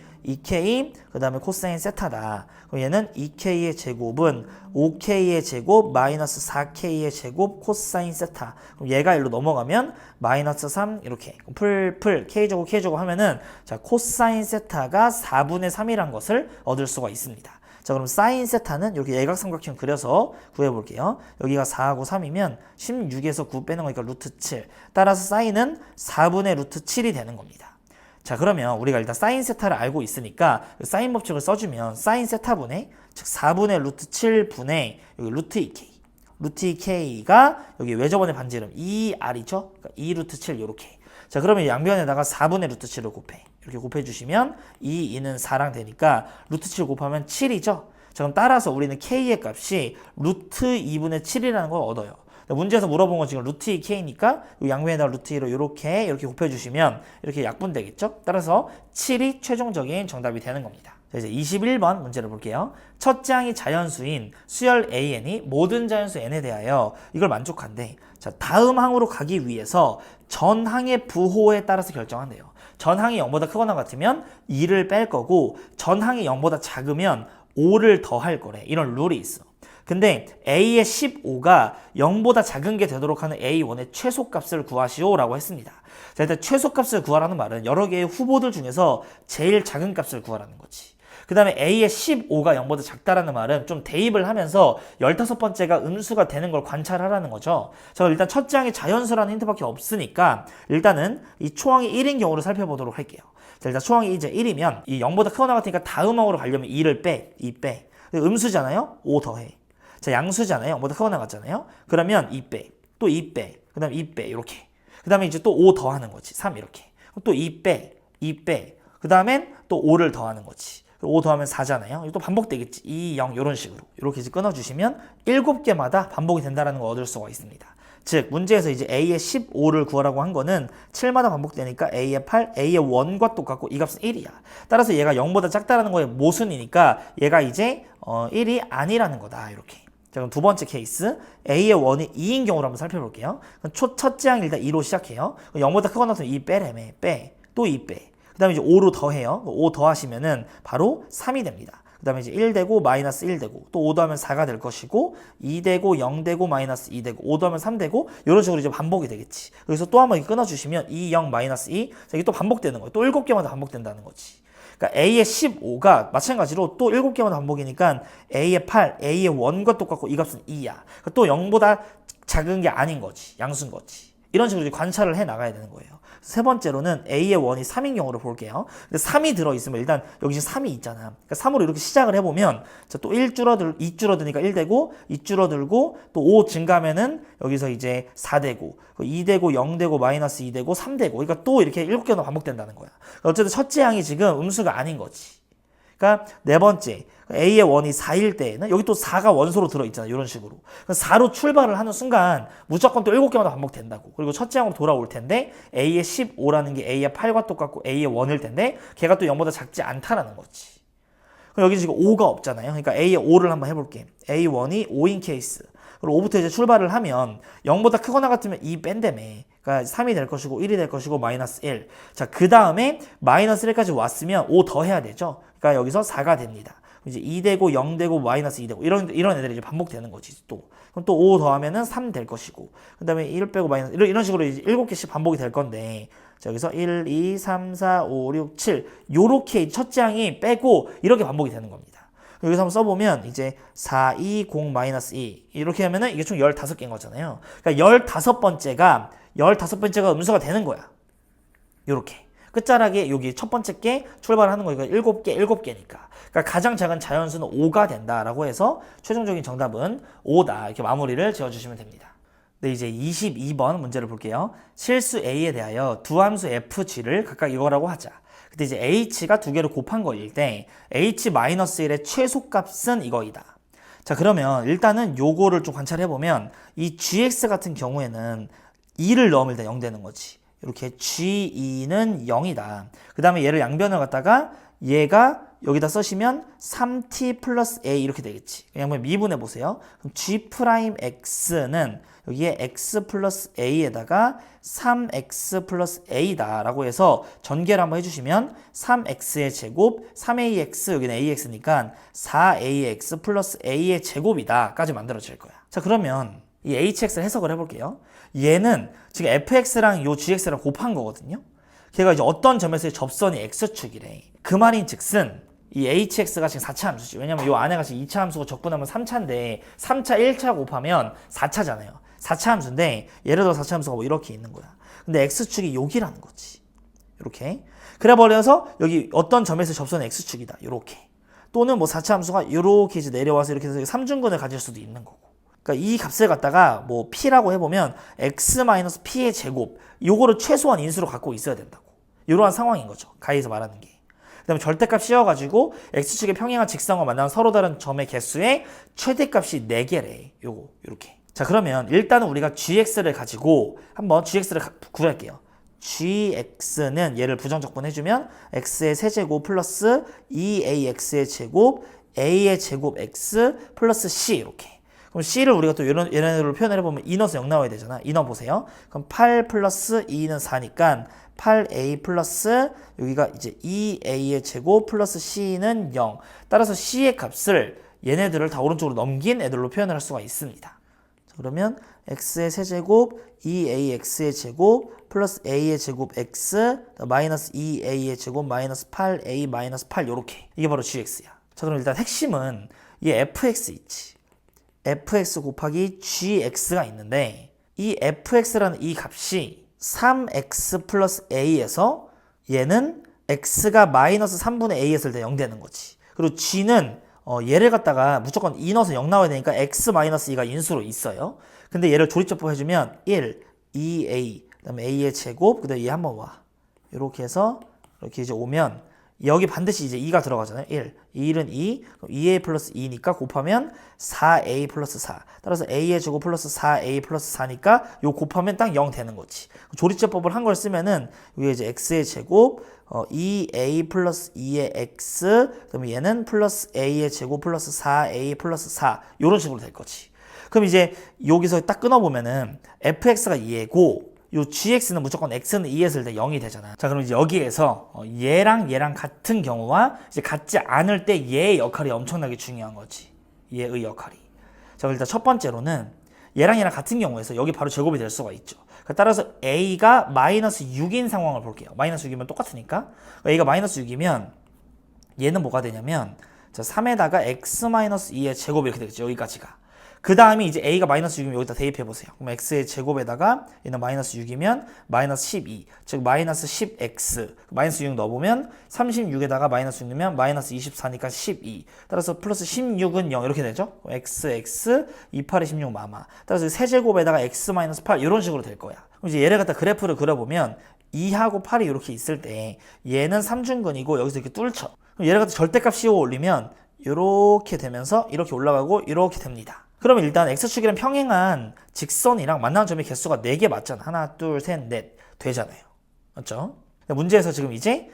그 다음에 코사인 세타다. 그럼 얘는 2k의 제곱은 5k의 제곱 마이너스 4k의 제곱 코사인 세타. 그럼 얘가 일로 넘어가면 마이너스 3 이렇게 풀 k제곱 하면은 자 코사인 세타가 4분의 3이란 것을 얻을 수가 있습니다. 자, 그럼 사인 세타는 이렇게 예각삼각형 그려서 구해볼게요. 여기가 4하고 3이면 16에서 9 빼는 거니까 루트 7. 따라서 사인은 4분의 루트 7이 되는 겁니다. 자, 그러면 우리가 일단 사인 세타를 알고 있으니까 사인 법칙을 써주면 사인 세타분의 즉 4분의 루트 7분의 여기 루트 2k. 루트 2k가 여기 외접원의 반지름 2r이죠? 그러니까 2 루트 7 이렇게. 자, 그러면 양변에다가 4분의 루트 7을 곱해. 이렇게 곱해주시면 2는 4랑 되니까 루트 7 곱하면 7이죠? 자, 그럼 따라서 우리는 k의 값이 루트 2분의 7이라는 걸 얻어요. 문제에서 물어본 건 지금 루트 2k니까 양변에다가 루트 2로 이렇게 곱해주시면 이렇게 약분되겠죠? 따라서 7이 최종적인 정답이 되는 겁니다. 자, 이제 21번 문제를 볼게요. 첫째 항이 자연수인 수열 AN이 모든 자연수 N에 대하여 이걸 만족한대. 자, 다음 항으로 가기 위해서 전 항의 부호에 따라서 결정한대요. 전 항이 0보다 크거나 같으면 2를 뺄 거고 전 항이 0보다 작으면 5를 더할 거래. 이런 룰이 있어. 근데 a의 15가 0보다 작은 게 되도록 하는 a1의 최소값을 구하시오라고 했습니다. 자, 일단 최소값을 구하라는 말은 여러 개의 후보들 중에서 제일 작은 값을 구하라는 거지. 그 다음에 a의 15가 0보다 작다라는 말은 좀 대입을 하면서 15번째가 음수가 되는 걸 관찰하라는 거죠. 자, 일단 첫째 항이 자연수라는 힌트밖에 없으니까 일단은 이 초항이 1인 경우를 살펴보도록 할게요. 자, 일단 초항이 이제 1이면 이 0보다 크거나 같으니까 다음 항으로 가려면 2를 빼, 2 빼. 음수잖아요? 5 더해. 자, 양수잖아요? 0보다 크거나 같잖아요? 그러면 2 빼, 또 2 빼, 그 다음에 2 빼, 이렇게. 그 다음에 이제 또 5 더하는 거지. 3 이렇게. 또 2 빼, 2 빼. 그 다음엔 또 5를 더하는 거지. 5 더하면 4잖아요. 이거 또 반복되겠지. 2, 0 이런 식으로. 이렇게 이제 끊어주시면 7개마다 반복이 된다는 걸 얻을 수가 있습니다. 즉 문제에서 이제 a의 15를 구하라고 한 거는 7마다 반복되니까 a의 8, a의 1과 똑같고 이 값은 1이야. 따라서 얘가 0보다 작다라는 거의 모순이니까 얘가 이제 1이 아니라는 거다. 이렇게. 자, 그럼 두 번째 케이스 a의 1이 2인 경우를 한번 살펴볼게요. 그럼 첫째 항 일단 2로 시작해요. 0보다 크거나 같으면 2 빼래매. 빼. 또 2 빼. 그 다음에 이제 5로 더해요. 5 더하시면은 바로 3이 됩니다. 그 다음에 이제 1 되고 마이너스 1 되고 또 5 더하면 4가 될 것이고 2 되고 0 되고 마이너스 2 되고 5 더하면 3 되고 이런 식으로 이제 반복이 되겠지. 그래서 또 한번 끊어주시면 2, 0, 마이너스 2 자, 이게 또 반복되는 거예요. 또 7개마다 반복된다는 거지. 그러니까 a의 15가 마찬가지로 또 7개마다 반복이니까 a의 8, a의 1과 똑같고 이 값은 2야. 그러니까 또 0보다 작은 게 아닌 거지. 양수인 거지. 이런 식으로 이제 관찰을 해 나가야 되는 거예요. 세 번째로는 a의 1이 3인 경우를 볼게요. 근데 3이 들어있으면 일단 여기 지금 3이 있잖아. 그러니까 3으로 이렇게 시작을 해보면 자, 또 2 줄어드니까 1 되고 2 줄어들고 또 5 증가하면은 여기서 이제 4 되고 2 되고 0 되고 마이너스 2 되고 3 되고 그러니까 또 이렇게 7개나 반복된다는 거야. 어쨌든 첫째 항이 지금 음수가 아닌 거지. 그러니까 네 번째 a의 1이 4일 때에는 여기 또 4가 원소로 들어있잖아. 이런 식으로. 4로 출발을 하는 순간 무조건 또 7개마다 반복된다고. 그리고 첫째 항으로 돌아올 텐데 a의 15라는 게 a의 8과 똑같고 a의 1일 텐데 걔가 또 0보다 작지 않다라는 거지. 그럼 여기 지금 5가 없잖아요. 그러니까 a의 5를 한번 해볼게. a1이 5인 케이스. 그리고 5부터 이제 출발을 하면 0보다 크거나 같으면 2 뺀다며. 그러니까 3이 될 것이고 1이 될 것이고 마이너스 1. 자, 그 다음에 마이너스 1까지 왔으면 5 더해야 되죠. 그러니까 여기서 4가 됩니다. 이제 2 되고 0 되고 마이너스 2 되고 이런 애들이 이제 반복되는 거지 또. 그럼 또 5 더하면은 3 될 것이고 그 다음에 1 빼고 마이너스 이런 식으로 이제 7개씩 반복이 될 건데 자, 여기서 1, 2, 3, 4, 5, 6, 7 요렇게 첫째 항이 빼고 이렇게 반복이 되는 겁니다. 여기서 한번 써보면 이제 4, 2, 0, 마이너스 2 이렇게 하면은 이게 총 15개인 거잖아요. 그러니까 15번째가 음수가 되는 거야. 요렇게. 끝자락에 여기 첫 번째 게 출발하는 거니까 7개니까. 그러니까 가장 작은 자연수는 5가 된다라고 해서 최종적인 정답은 5다. 이렇게 마무리를 지어주시면 됩니다. 네, 이제 22번 문제를 볼게요. 실수 a에 대하여 두 함수 fg를 각각 이거라고 하자. 그때 이제 h가 두 개를 곱한 거일 때 h-1의 최소값은 이거이다. 자, 그러면 일단은 요거를 좀 관찰해보면 이 gx 같은 경우에는 2를 넣으면 일단 0 되는 거지. 이렇게 G2는 0이다. 그 다음에 얘를 양변을 갖다가 얘가 여기다 쓰시면 3t 플러스 a 이렇게 되겠지. 양변 미분해 보세요. 그럼 G'X는 여기에 x 플러스 a에다가 3x 플러스 a다 라고 해서 전개를 한번 해주시면 3x의 제곱 3ax 여기는 ax니까 4ax 플러스 a의 제곱이다 까지 만들어질 거야. 자, 그러면 이 hx를 해석을 해볼게요. 얘는 지금 fx랑 요 gx랑 곱한 거거든요. 걔가 이제 어떤 점에서의 접선이 x축이래. 그 말인 즉슨 이 hx가 지금 4차 함수지. 왜냐면 요 안에가 지금 2차 함수고 적분하면 3차인데 3차 1차 곱하면 4차잖아요. 4차 함수인데 예를 들어 4차 함수가 뭐 이렇게 있는 거야. 근데 x축이 여기라는 거지. 이렇게. 그래 버려서 여기 어떤 점에서 접선이 x축이다. 이렇게. 또는 뭐 4차 함수가 이렇게 이제 내려와서 이렇게 해서 삼중근을 가질 수도 있는 거고. 그러니까 이 값을 갖다가 뭐 p라고 해보면 x-p의 제곱 요거를 최소한 인수로 갖고 있어야 된다고. 이러한 상황인 거죠. 가에서 말하는 게. 그 다음에 절대값 씌워가지고 x축의 평행한 직선과 만나는 서로 다른 점의 개수의 최대값이 4개래. 요거 요렇게. 자, 그러면 일단은 우리가 gx를 가지고 한번 gx를 구할게요. gx는 얘를 부정적분 해주면 x의 세제곱 플러스 2ax의 제곱 a의 제곱 x 플러스 c 이렇게. 그럼 C를 우리가 또 얘네들로 표현을 해보면 2 넣어서 0 나와야 되잖아. 2 넣어보세요. 그럼 8 플러스 2는 4니까 8a 플러스 여기가 이제 2a의 제곱 플러스 c는 0. 따라서 c의 값을 얘네들을 다 오른쪽으로 넘긴 애들로 표현을 할 수가 있습니다. 자, 그러면 x의 세제곱 2ax의 제곱 플러스 a의 제곱 x 마이너스 2a의 제곱 마이너스 8a 마이너스 8 요렇게 이게 바로 gx야. 자, 그럼 일단 핵심은 이 fx 있지. fx 곱하기 gx가 있는데 이 fx라는 이 값이 3x 플러스 a에서 얘는 x가 마이너스 3분의 a 했을 때 0 되는 거지. 그리고 g는 얘를 갖다가 무조건 2 넣어서 0 나와야 되니까 x 마이너스 2가 인수로 있어요. 근데 얘를 조립제법 해주면 1, 2a, 그 다음에 a의 제곱, 그 다음에 얘 한번 와. 이렇게 해서 이렇게 이제 오면 여기 반드시 이제 2가 들어가잖아요. 1, 1은 2, 2a 플러스 2니까 곱하면 4a 플러스 4. 따라서 a의 제곱 플러스 4a 플러스 4니까 요 곱하면 딱 0 되는 거지. 조립제법을 한 걸 쓰면은 위에 이제 x의 제곱 2a 플러스 2의 x, 그다음에 얘는 플러스 a의 제곱 플러스 4a 플러스 4 이런 식으로 될 거지. 그럼 이제 여기서 딱 끊어보면은 fx가 2고 요 gx는 무조건 x는 2 했을 때 0이 되잖아. 자, 그럼 이제 여기에서 얘랑 같은 경우와 이제 같지 않을 때 얘의 역할이 엄청나게 중요한 거지. 얘의 역할이. 자, 일단 첫 번째로는 얘랑 같은 경우에서 여기 바로 제곱이 될 수가 있죠. 따라서 a가 마이너스 6인 상황을 볼게요. 마이너스 6이면 똑같으니까. a가 마이너스 6이면 얘는 뭐가 되냐면 자, 3에다가 x 마이너스 2의 제곱 이렇게 되겠죠. 여기까지가. 그 다음에 이제 a가 마이너스 6이면 여기다 대입해 보세요. 그럼 x의 제곱에다가 얘는 마이너스 6이면 마이너스 12, 즉 마이너스 10x 마이너스 6 넣어보면 36에다가 마이너스 6 넣으면 마이너스 24니까 12. 따라서 플러스 16은 0 이렇게 되죠. x 28에 16 마마. 따라서 세제곱에다가 x 마이너스 8 이런 식으로 될 거야. 그럼 이제 얘를 갖다 그래프를 그려보면 2하고 8이 이렇게 있을 때 얘는 3중근이고 여기서 이렇게 뚫쳐. 그럼 얘를 갖다 절대값 씌워 올리면 이렇게 되면서 이렇게 올라가고 이렇게 됩니다. 그러면 일단 x축이랑 평행한 직선이랑 만나는 점의 개수가 4개 맞잖아. 하나, 둘, 셋, 넷 되잖아요. 맞죠? 문제에서 지금 이제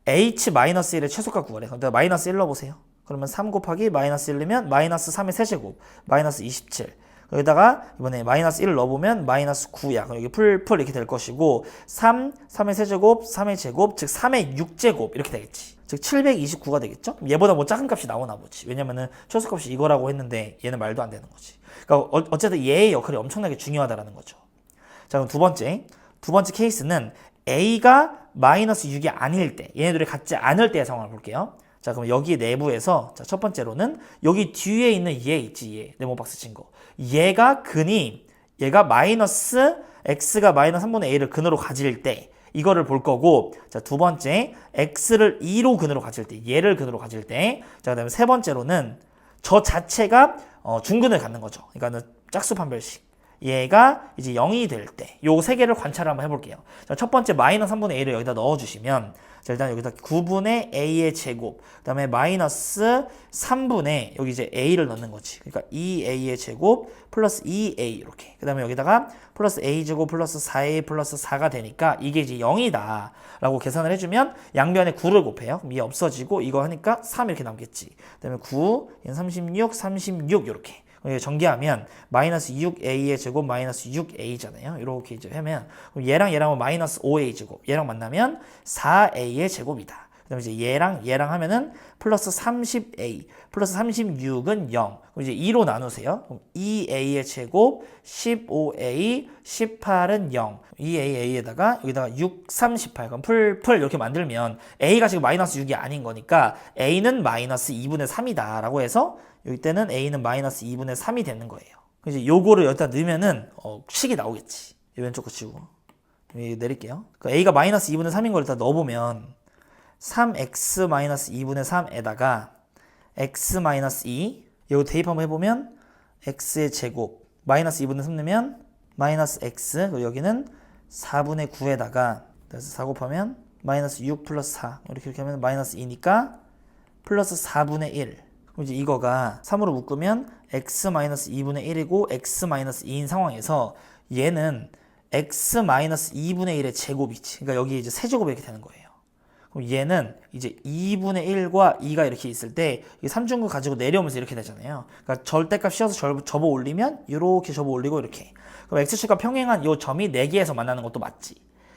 h-1의 최소값 구하래. 그럼 마이너스 1 넣어보세요. 그러면 3 곱하기 마이너스 1이면 마이너스 3의 세제곱 마이너스 27. 여기다가 이번에 마이너스 1을 넣어보면 마이너스 9야. 그럼 여기 풀 이렇게 될 것이고 3의 세제곱, 3의 제곱, 즉 3의 6제곱 이렇게 되겠지. 즉 729가 되겠죠? 얘보다 뭐 작은 값이 나오나 보지. 왜냐면은 최소값이 이거라고 했는데 얘는 말도 안 되는 거지. 그러니까 어쨌든 얘의 역할이 엄청나게 중요하다라는 거죠. 자, 그럼 두 번째 케이스는 a가 마이너스 6이 아닐 때, 얘네들이 같지 않을 때의 상황을 볼게요. 자, 그럼 여기 내부에서 자, 첫 번째로는 여기 뒤에 있는 얘 있지, 얘 네모박스 친 거. 얘가 마이너스 x가 마이너스 3분의 a를 근으로 가질 때 이거를 볼 거고, 자, 두 번째 x를 2로 근으로 가질 때, 얘를 근으로 가질 때, 자, 그다음에 세 번째로는 저 자체가 중근을 갖는 거죠. 그러니까는 짝수 판별식. 얘가 이제 0이 될 때, 요 세 개를 관찰을 한번 해볼게요. 자, 첫 번째 마이너스 3분의 a를 여기다 넣어주시면, 자, 일단 여기다 9분의 a의 제곱, 그 다음에 마이너스 3분의 여기 이제 a를 넣는 거지. 그러니까 2a의 제곱 플러스 2a 이렇게. 그 다음에 여기다가 플러스 a 제곱 플러스 4a 플러스 4가 되니까 이게 이제 0이다 라고 계산을 해주면 양변에 9를 곱해요. 그럼 이게 없어지고 이거 하니까 3 이렇게 남겠지. 그 다음에 9, 36 이렇게. 전개하면 마이너스 6a의 제곱 마이너스 6a잖아요. 이렇게 이제 하면 그럼 얘랑 마이너스 5a 제곱, 얘랑 만나면 4a의 제곱이다. 그다음에 이제 얘랑 하면은 플러스 30a 플러스 36은 0. 그럼 이제 2로 나누세요. 그럼 2a의 제곱 15a 18은 0. 2a에다가 여기다가 6, 38. 그럼 풀 이렇게 만들면 a가 지금 마이너스 6이 아닌 거니까 a는 마이너스 2분의 3이다 라고 해서 여기 때는 a는 마이너스 2분의 3이 되는 거예요. 이제 요거를 여기다 넣으면은 식이 나오겠지. 왼쪽 거 치우고 여기 내릴게요. 그러니까 a가 마이너스 2분의 3인 걸 일단 넣어보면 3x 마이너스 2분의 3에다가 x 마이너스 2 이거 대입 한번 해보면 x의 제곱 마이너스 2분의 3 넣으면 마이너스 x 그리고 여기는 4분의 9에다가 그래서 4 곱하면 마이너스 6 플러스 4 이렇게 하면 마이너스 2니까 플러스 4분의 1. 그럼 이제 이거가 3으로 묶으면 x 마이너스 2분의 1이고 x 마이너스 2인 상황에서 얘는 x 마이너스 2분의 1의 제곱이지. 그러니까 여기 이제 세제곱이 이렇게 되는 거예요. 그럼 얘는 이제 2분의 1과 2가 이렇게 있을 때 이 3중근 가지고 내려오면서 이렇게 되잖아요. 그러니까 절대값 씌워서 접어 올리면 이렇게 접어 올리고 이렇게. 그럼 x축과 평행한 이 점이 4개에서 만나는 것도 맞지.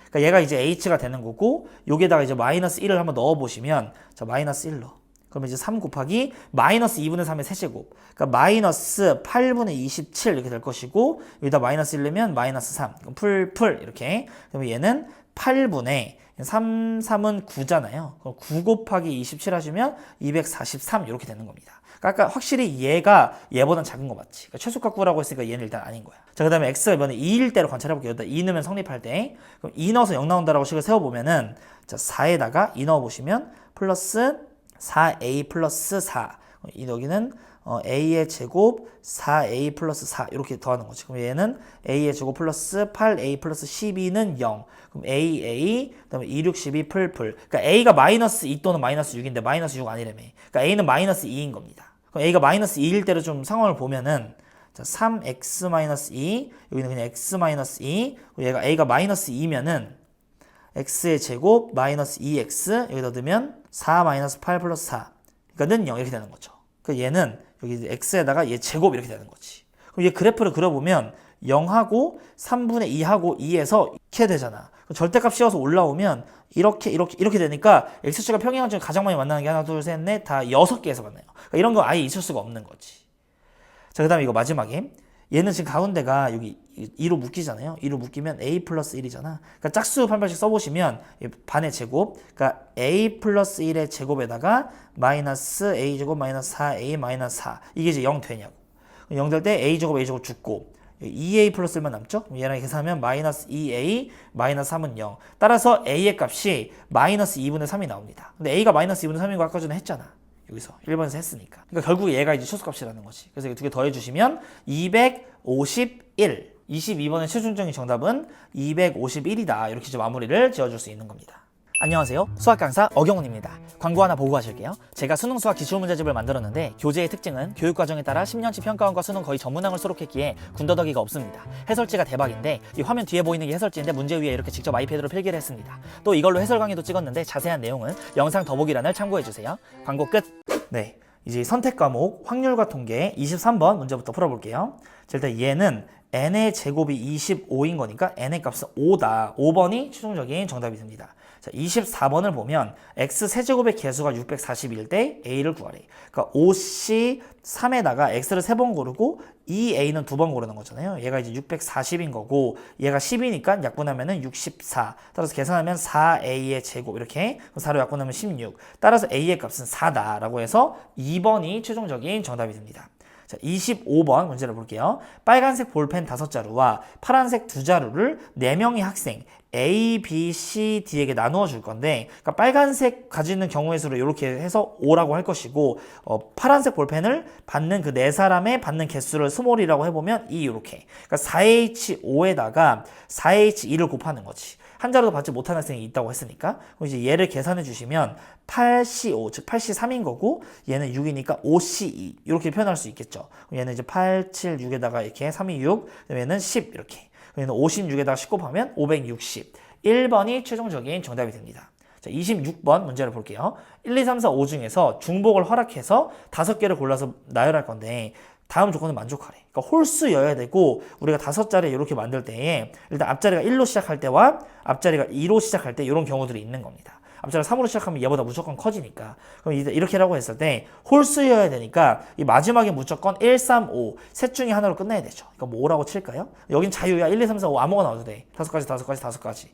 그러니까 얘가 이제 h가 되는 거고 여기에다가 이제 마이너스 1을 한번 넣어 보시면 자 마이너스 1 넣어. 그러면 이제 3 곱하기 마이너스 2분의 3의 세제곱. 그러니까 마이너스 8분의 27 이렇게 될 것이고 여기다 마이너스 1 넣으면 마이너스 3. 그럼 풀 이렇게. 그러면 얘는 8분의 3은 9잖아요. 그럼 9 곱하기 27 하시면 243 이렇게 되는 겁니다. 그러니까 확실히 얘가 얘보단 작은 거 맞지. 그러니까 최소값 구하라고 했으니까 얘는 일단 아닌 거야. 자, 그 다음에 x가 이번에 2일 때로 관찰해볼게요. 여기다 2 넣으면 성립할 때. 그럼 2 넣어서 0 나온다라고 식을 세워보면은 자, 4에다가 2 넣어보시면 플러스 4a 플러스 4. 여기는 a의 제곱 4a 플러스 4 이렇게 더하는 거지. 그럼 얘는 a의 제곱 플러스 8a 플러스 12는 0. 그럼 a 그다음에 2, 6, 12 풀. 그러니까 a가 마이너스 2 또는 마이너스 6인데 마이너스 6 아니라며. 그러니까 a는 마이너스 2인 겁니다. 그럼 a가 마이너스 2일 때로 좀 상황을 보면은 자, 3x 마이너스 2 여기는 그냥 x 마이너스 2 얘가 a가 마이너스 2면은 x의 제곱 마이너스 2x 여기다 넣으면 4 마이너스 8 플러스 4 그러니까 는 0 이렇게 되는 거죠. 그러니까 얘는 여기 x에다가 얘 제곱 이렇게 되는 거지. 그럼 얘 그래프를 그려보면 0하고 3분의 2하고 2에서 이렇게 되잖아. 절대값 씌워서 올라오면 이렇게 되니까 x축과 평행한 중에 가장 많이 만나는 게 하나 둘 셋 넷 다 6개에서 만나요. 그러니까 이런 거 아예 있을 수가 없는 거지. 자, 그 다음에 이거 마지막에 얘는 지금 가운데가 여기 2로 묶이잖아요. 2로 묶이면 a 플러스 1이잖아. 그러니까 짝수 판별식 써보시면 반의 제곱, 그러니까 a 플러스 1의 제곱에다가 마이너스 a 제곱 마이너스 4a 마이너스 4 이게 이제 0 되냐고. 0 될 때 a 제곱 죽고 2a 플러스 1만 남죠? 얘랑 계산하면 마이너스 2a 마이너스 3은 0. 따라서 a의 값이 마이너스 2분의 3이 나옵니다. 근데 a가 마이너스 2분의 3인 거 아까 전에 했잖아. 여기서 1번에서 했으니까. 그러니까 결국 얘가 이제 최소값이라는 거지. 그래서 이거 두 개 더해주시면 251. 22번의 최종적인 정답은 251이다. 이렇게 이제 마무리를 지어줄 수 있는 겁니다. 안녕하세요. 수학 강사 어경훈입니다. 광고 하나 보고 가실게요. 제가 수능 수학 기출문제집을 만들었는데 교재의 특징은 교육과정에 따라 10년치 평가원과 수능 거의 전문항을 수록했기에 군더더기가 없습니다. 해설지가 대박인데 이 화면 뒤에 보이는 게 해설지인데 문제 위에 이렇게 직접 아이패드로 필기를 했습니다. 또 이걸로 해설 강의도 찍었는데 자세한 내용은 영상 더보기란을 참고해주세요. 광고 끝! 네, 이제 선택 과목 확률과 통계 23번 문제부터 풀어볼게요. 자, 일단 얘는 n의 제곱이 25인 거니까 n의 값은 5다. 5번이 최종적인 정답이 됩니다. 자, 24번을 보면 x 세제곱의 개수가 641 때 a를 구하래. 그러니까 53에다가 x를 3번 고르고 2a는 2번 고르는 거잖아요. 얘가 이제 640인 거고 얘가 10이니까 약분하면은 64. 따라서 계산하면 4a의 제곱 이렇게 4로 약분하면 16. 따라서 a의 값은 4다라고 해서 2번이 최종적인 정답이 됩니다. 자, 25번 문제를 볼게요. 빨간색 볼펜 5자루와 파란색 2자루를 4명의 학생 A, B, C, D에게 나누어 줄 건데 그러니까 빨간색 가지는 경우의 수를 이렇게 해서 5라고 할 것이고 파란색 볼펜을 받는 그 4사람의 받는 개수를 스몰이라고 해보면 2 이렇게. 그러니까 4H5에다가 4H2를 곱하는 거지. 한 자루도 받지 못한 학생이 있다고 했으니까 그럼 이제 얘를 계산해 주시면 8C5 즉 8C3인 거고 얘는 6이니까 5C2 이렇게 표현할 수 있겠죠. 얘는 이제 8, 7, 6에다가 이렇게 3이 6 얘는 10 이렇게 얘는 56에다가 10 곱하면 560 1번이 최종적인 정답이 됩니다. 자, 26번 문제를 볼게요. 1, 2, 3, 4, 5 중에서 중복을 허락해서 5개를 골라서 나열할 건데 다음 조건은 만족하래. 그러니까 홀수여야 되고 우리가 5자리 이렇게 만들 때에 일단 앞자리가 1로 시작할 때와 앞자리가 2로 시작할 때 이런 경우들이 있는 겁니다. 앞자리가 3으로 시작하면 얘보다 무조건 커지니까. 그럼 이렇게라고 했을 때 홀수여야 되니까 이 마지막에 무조건 1, 3, 5 셋 중에 하나로 끝내야 되죠. 그러니까 뭐 5라고 칠까요? 여긴 자유야. 1, 2, 3, 4, 5 아무거나 넣어도 돼. 5가지.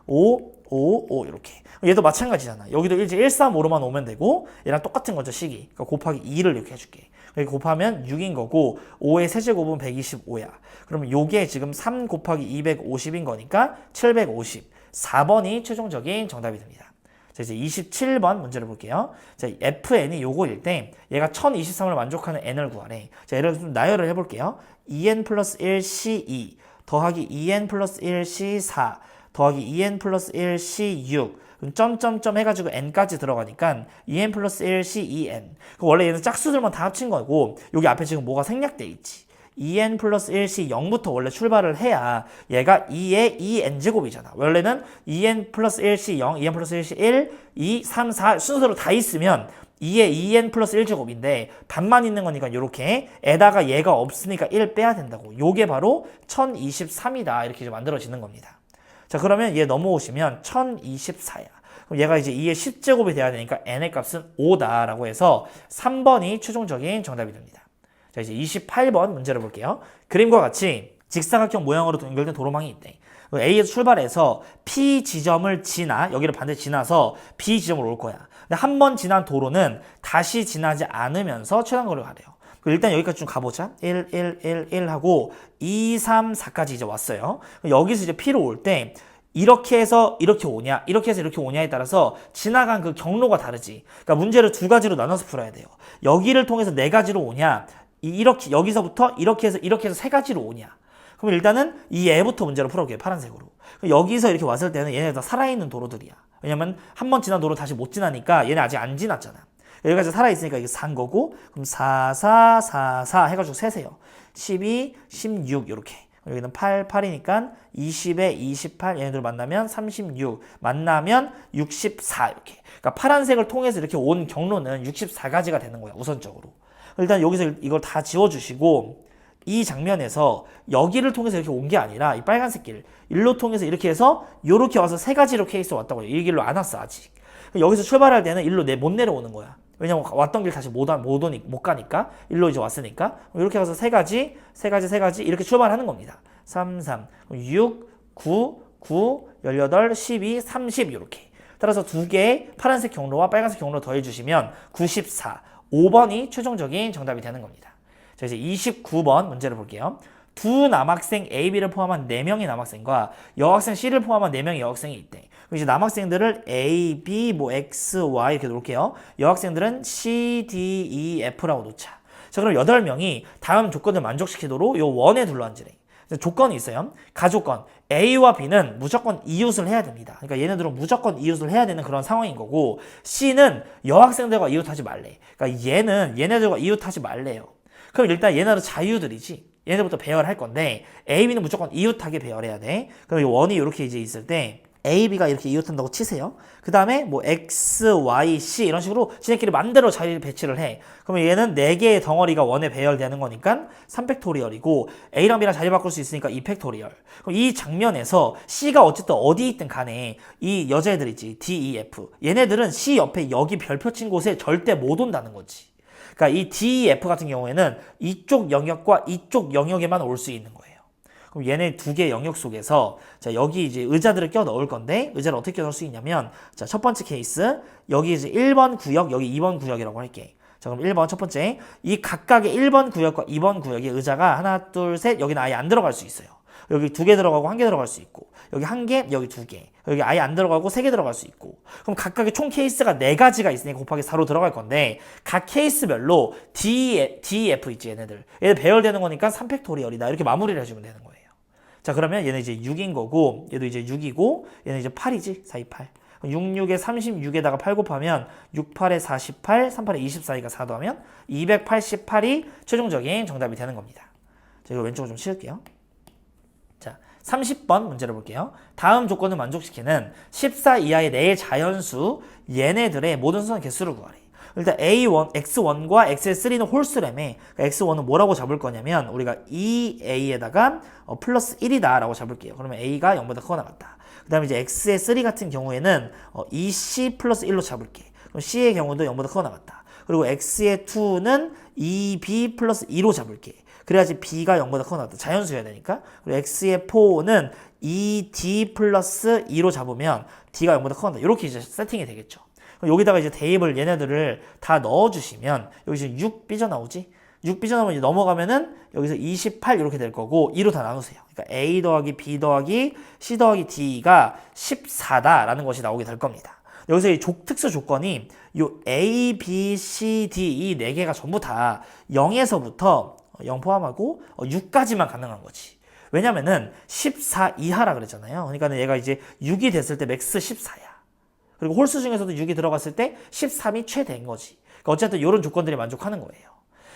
5 이렇게. 얘도 마찬가지잖아. 여기도 1, 3, 5로만 오면 되고 얘랑 똑같은 거죠, 식이. 그러니까 곱하기 2를 이렇게 해줄게. 여기 곱하면 6인 거고 5의 세제곱은 125야. 그러면 요게 지금 3 곱하기 250인 거니까 750. 4번이 최종적인 정답이 됩니다. 자, 이제 27번 문제를 볼게요. 자, fn이 요거일 때 얘가 1023을 만족하는 n을 구하래. 자, 얘를 좀 나열을 해볼게요. 2n 플러스 1c2 더하기 2n 플러스 1c4 더하기 2n 플러스 1c6 점점점 해가지고 n까지 들어가니까 2n 플러스 1c2n. 원래 얘는 짝수들만 다 합친 거고 여기 앞에 지금 뭐가 생략돼 있지. 2n 플러스 1c 0부터 원래 출발을 해야 얘가 2의 2n제곱이잖아. 원래는 2n 플러스 1c 0, 2n 플러스 1c 1, 2, 3, 4 순서로 다 있으면 2의 2n 플러스 1제곱인데 반만 있는 거니까 이렇게 에다가 얘가 없으니까 1 빼야 된다고. 요게 바로 1023이다. 이렇게 이제 만들어지는 겁니다. 자, 그러면 얘 넘어오시면 1024야. 그럼 얘가 이제 2의 10제곱이 돼야 되니까 n의 값은 5다라고 해서 3번이 최종적인 정답이 됩니다. 자, 이제 28번 문제를 볼게요. 그림과 같이 직사각형 모양으로 연결된 도로망이 있대. A에서 출발해서 P 지점을 지나, 여기를 반드시 지나서 B 지점으로 올 거야. 근데 한 번 지난 도로는 다시 지나지 않으면서 최단거리를 가래요. 일단 여기까지 좀 가보자. 1 하고 2, 3, 4까지 이제 왔어요. 여기서 이제 P로 올 때 이렇게 해서 이렇게 오냐, 이렇게 해서 이렇게 오냐에 따라서 지나간 그 경로가 다르지. 그러니까 문제를 두 가지로 나눠서 풀어야 돼요. 여기를 통해서 네 가지로 오냐, 이렇게 여기서부터 이렇게 해서 세 가지로 오냐. 그럼 일단은 이 애부터 문제를 풀어볼게요. 파란색으로. 여기서 이렇게 왔을 때는 얘네 다 살아있는 도로들이야. 왜냐면 한 번 지난 도로 다시 못 지나니까 얘네 아직 안 지났잖아. 여기까지 살아있으니까 이게 4인 거고, 그럼 4, 4, 4, 4 해가지고 세세요. 12, 16 이렇게. 여기는 8, 8이니까 20에 28 얘네들 만나면 36 만나면 64 이렇게. 그러니까 파란색을 통해서 이렇게 온 경로는 64가지가 되는 거야. 우선적으로. 일단 여기서 이걸 다 지워주시고 이 장면에서 여기를 통해서 이렇게 온 게 아니라 이 빨간색 길 일로 통해서 이렇게 해서 요렇게 와서 세 가지로 케이스 왔다고요. 이 길로 안 왔어 아직. 여기서 출발할 때는 일로 못 내려오는 거야. 왜냐면 왔던 길 다시 못 가니까 일로 이제 왔으니까 이렇게 가서 세 가지 이렇게 출발하는 겁니다. 3, 3, 6, 9, 9, 18, 12, 30 이렇게. 따라서 두 개의 파란색 경로와 빨간색 경로 더해주시면 94, 5번이 최종적인 정답이 되는 겁니다. 자, 이제 29번 문제를 볼게요. 두 남학생 A, B를 포함한 4명의 남학생과 여학생 C를 포함한 4명의 여학생이 있대. 그럼 이제 남학생들을 A, B, X, Y 이렇게 놓을게요. 여학생들은 C, D, E, F라고 놓자. 자, 그럼 8명이 다음 조건을 만족시키도록 요 원에 둘러앉으래. 조건이 있어요. 가조건 A와 B는 무조건 이웃을 해야 됩니다. 그러니까 얘네들은 무조건 이웃을 해야 되는 그런 상황인 거고, C는 여학생들과 이웃하지 말래. 그러니까 얘네들과 이웃하지 말래요. 그럼 일단 얘네들은 자유들이지. 얘네부터 배열할 건데 A, B는 무조건 이웃하게 배열해야 돼. 그럼 이 원이 이렇게 이제 있을 때 A, B가 이렇게 이웃한다고 치세요. 그 다음에 뭐 X, Y, C 이런 식으로 지네끼리 맘대로 자리 배치를 해. 그러면 얘는 4개의 덩어리가 원에 배열되는 거니까 3팩토리얼이고 A랑 B랑 자리 바꿀 수 있으니까 2팩토리얼. 그럼 이 장면에서 C가 어쨌든 어디 있든 간에 이 여자애들 있지. D, E, F. 얘네들은 C 옆에 여기 별표 친 곳에 절대 못 온다는 거지. 그러니까 이 DEF 같은 경우에는 이쪽 영역과 이쪽 영역에만 올 수 있는 거예요. 그럼 얘네 두 개의 영역 속에서 자, 여기 이제 의자들을 껴 넣을 건데 의자를 어떻게 껴 넣을 수 있냐면 자, 첫 번째 케이스 여기 이제 1번 구역 여기 2번 구역이라고 할게. 자, 그럼 1번 첫 번째 이 각각의 1번 구역과 2번 구역의 의자가 하나 둘 셋 여기는 아예 안 들어갈 수 있어요. 여기 2개 들어가고 1개 들어갈 수 있고 여기 1개 여기 2개 여기 아예 안 들어가고 3개 들어갈 수 있고 그럼 각각의 총 케이스가 4가지가 있으니까 곱하기 4로 들어갈 건데 각 케이스별로 DEF 있지 얘네들 배열되는 거니까 3팩토리얼이다 이렇게 마무리를 해주면 되는 거예요. 자, 그러면 얘는 이제 6인 거고 얘도 이제 6이고 얘는 이제 8이지 4, 2, 8 66에 36에다가 8 곱하면 6, 8에 48 3, 8에 24니까 4 더하면 288이 최종적인 정답이 되는 겁니다. 자, 이거 왼쪽으로 좀 치울게요. 30번 문제를 볼게요. 다음 조건을 만족시키는 14 이하의 4의 자연수 얘네들의 모든 수선 개수를 구하래. 일단 A1, X1과 X3는 홀수라며 그러니까 X1은 뭐라고 잡을 거냐면 우리가 2A에다가 플러스 1이다 라고 잡을게요. 그러면 A가 0보다 크거나 같다. 그 다음에 이제 X의 3 같은 경우에는 2C 플러스 1로 잡을게. 그럼 C의 경우도 0보다 크거나 같다. 그리고 X의 2는 2B 플러스 2로 잡을게. 그래야지 B가 0보다 크거나 같다. 자연수여야 되니까. 그리고 X의 4는 2D 플러스 2로 잡으면 D가 0보다 크거나 같다. 이렇게 이제 세팅이 되겠죠. 여기다가 이제 대입을 얘네들을 다 넣어주시면 여기 지금 6 삐져나오지? 6 삐져나오면 이제 넘어가면은 여기서 28 이렇게 될 거고 2로 다 나누세요. 그러니까 A 더하기 B 더하기 C 더하기 D가 14다라는 것이 나오게 될 겁니다. 여기서 이 특수 조건이 요 A, B, C, D 이 4개가 전부 다 0에서부터 0 포함하고 6까지만 가능한 거지. 왜냐면은 14 이하라 그랬잖아요. 그러니까 얘가 이제 6이 됐을 때 맥스 14야. 그리고 홀수 중에서도 6이 들어갔을 때 13이 최대인 거지. 그러니까 어쨌든 이런 조건들이 만족하는 거예요.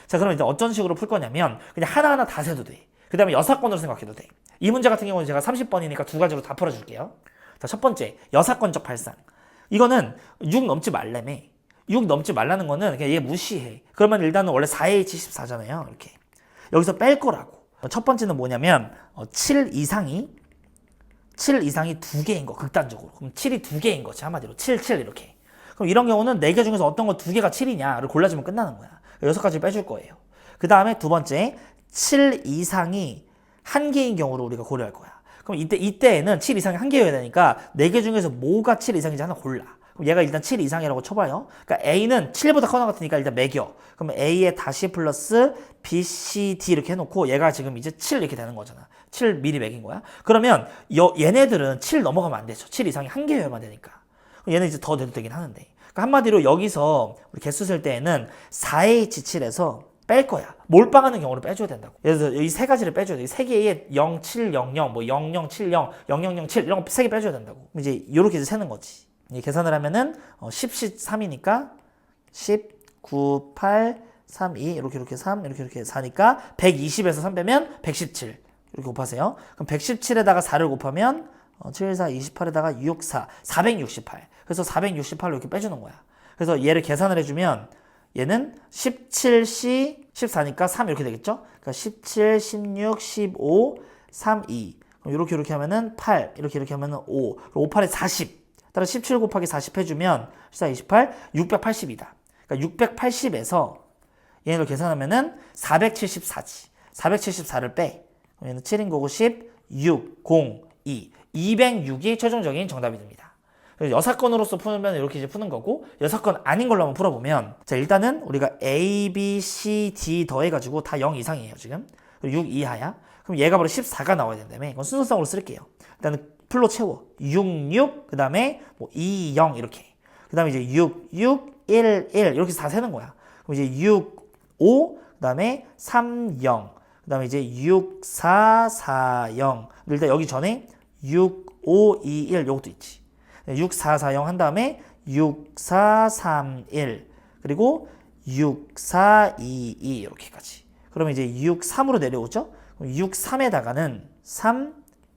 자, 그럼 이제 어떤 식으로 풀 거냐면 그냥 하나하나 다 세도 돼. 그 다음에 여사건으로 생각해도 돼. 이 문제 같은 경우는 제가 30번이니까 2가지로 다 풀어줄게요. 자, 첫 번째 여사건적 발상. 이거는 6 넘지 말라며. 6 넘지 말라는 거는 그냥 얘 무시해. 그러면 일단은 원래 4H 14잖아요. 이렇게. 여기서 뺄 거라고. 첫 번째는 뭐냐면 7 이상이 7 이상이 2개인 거, 극단적으로. 그럼 7이 2개인 거지, 한마디로. 7, 7 이렇게. 그럼 이런 경우는 4개 중에서 어떤 거 2개가 7이냐를 골라주면 끝나는 거야. 6가지를 빼줄 거예요. 그 다음에 두 번째, 7 이상이 1개인 경우를 우리가 고려할 거야. 그럼 이때에는 7 이상이 1개여야 되니까 4개 중에서 뭐가 7 이상인지 하나 골라. 그럼 얘가 일단 7 이상이라고 쳐봐요. 그러니까 A는 7보다 커나 같으니까 일단 매겨. 그럼 A에 다시 플러스 B, C, D 이렇게 해놓고 얘가 지금 이제 7 이렇게 되는 거잖아. 7 미리 매긴 거야. 그러면 얘네들은 7 넘어가면 안 되죠. 7 이상이 1개여야만 되니까. 그럼 얘는 이제 더 돼도 되긴 하는데. 그러니까 한마디로 여기서 우리 개수 쓸 때에는 4H7에서 뺄 거야. 몰빵하는 경우를 빼줘야 된다고. 그래서 이 세 가지를 빼줘야 돼. 이 세 개의 0, 7, 0, 0, 뭐 0, 0, 7, 0, 0, 0, 0, 7 이런 거 세 개 빼줘야 된다고. 이제 이렇게 이제 세는 거지. 계산을 하면은 10씩 3이니까 10, 9, 8, 3, 2 이렇게 3 이렇게 4니까 120에서 3 빼면 117 이렇게 곱하세요. 그럼 117에다가 4를 곱하면 7, 4, 28에다가 6, 4, 468. 그래서 468로 이렇게 빼주는 거야. 그래서 얘를 계산을 해주면 얘는 17C 14니까 3 이렇게 되겠죠? 그러니까 17, 16, 15, 3, 2. 그럼 이렇게 하면은 8, 이렇게 하면은 5. 5, 8에 40. 따라 17 곱하기 40 해주면 14, 28, 680이다. 그러니까 680에서 얘네를 계산하면은 474지. 474를 빼. 그럼 얘는 7인 거고 10, 6, 0, 2. 206이 최종적인 정답이 됩니다. 여사건으로서 풀면 이렇게 이제 푸는 거고, 여사건 아닌 걸로 한번 풀어보면, 자, 일단은 우리가 A, B, C, D 더해가지고 다 0 이상이에요, 지금. 6 이하야. 그럼 얘가 바로 14가 나와야 된다며. 이건 순서상으로 쓸게요. 일단은 풀로 채워. 6, 6, 그 다음에 뭐 2, 0 이렇게. 그 다음에 이제 6, 6, 1, 1 이렇게 다 세는 거야. 그럼 이제 6, 5, 그 다음에 3, 0. 그 다음에 이제 6, 4, 4, 0. 일단 여기 전에 6, 5, 2, 1 요것도 있지. 6, 4, 4, 0 한 다음에 6, 4, 3, 1 그리고 6, 4, 2, 2 이렇게까지. 그러면 이제 6, 3으로 내려오죠? 그럼 6, 3에다가는 3,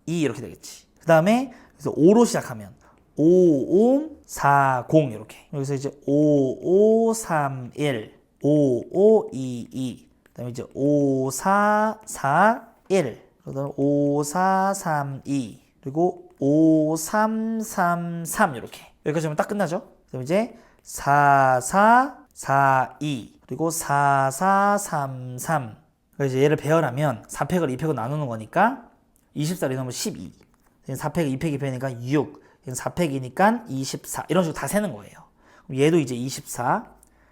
2 이렇게 되겠지. 그 다음에 그래서 5로 시작하면 5, 5, 4, 0 이렇게. 여기서 이제 5, 5, 3, 1 5, 5, 2, 2 그 다음에 이제 5, 4, 4, 1 그다음에 5, 4, 3, 2 그리고 5, 3, 3, 3 이렇게. 여기까지 하면 딱 끝나죠? 그럼 이제 4, 4, 4, 2 그리고 4, 4, 3, 3. 그래서 이제 얘를 배열하면 4팩을 2팩으로 나누는 거니까 24를 넣으면 12. 4팩 2팩 2팩이니까 6. 4팩이니까 24. 이런 식으로 다 세는 거예요. 그럼 얘도 이제 24.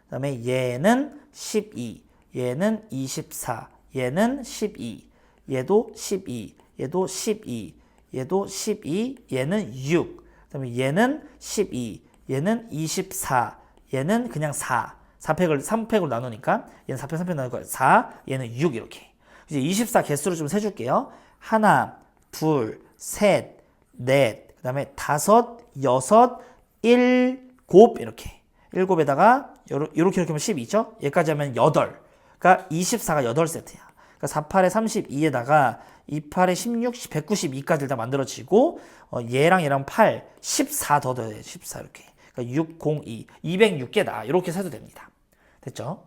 그 다음에 얘는 12. 얘는 24. 얘는 12. 얘도 12. 얘도 12. 얘도 12, 얘는 6. 그 다음에 얘는 12, 얘는 24, 얘는 그냥 4. 4팩을 3팩으로 나누니까 얘는 4팩, 3팩 나누니까 4, 얘는 6 이렇게. 이제 24 개수를 좀 세줄게요. 하나, 둘, 셋, 넷, 그 다음에 다섯, 여섯, 일곱 이렇게. 일곱에다가 이렇게 하면 12죠? 얘까지 하면 8. 그러니까 24가 8세트야. 그러니까 48에 32에다가 28에 16, 192까지 일단 만들어지고 얘랑 8, 14 더 더해 14 이렇게. 그러니까 6, 0, 2, 206개다. 이렇게 세도 됩니다. 됐죠?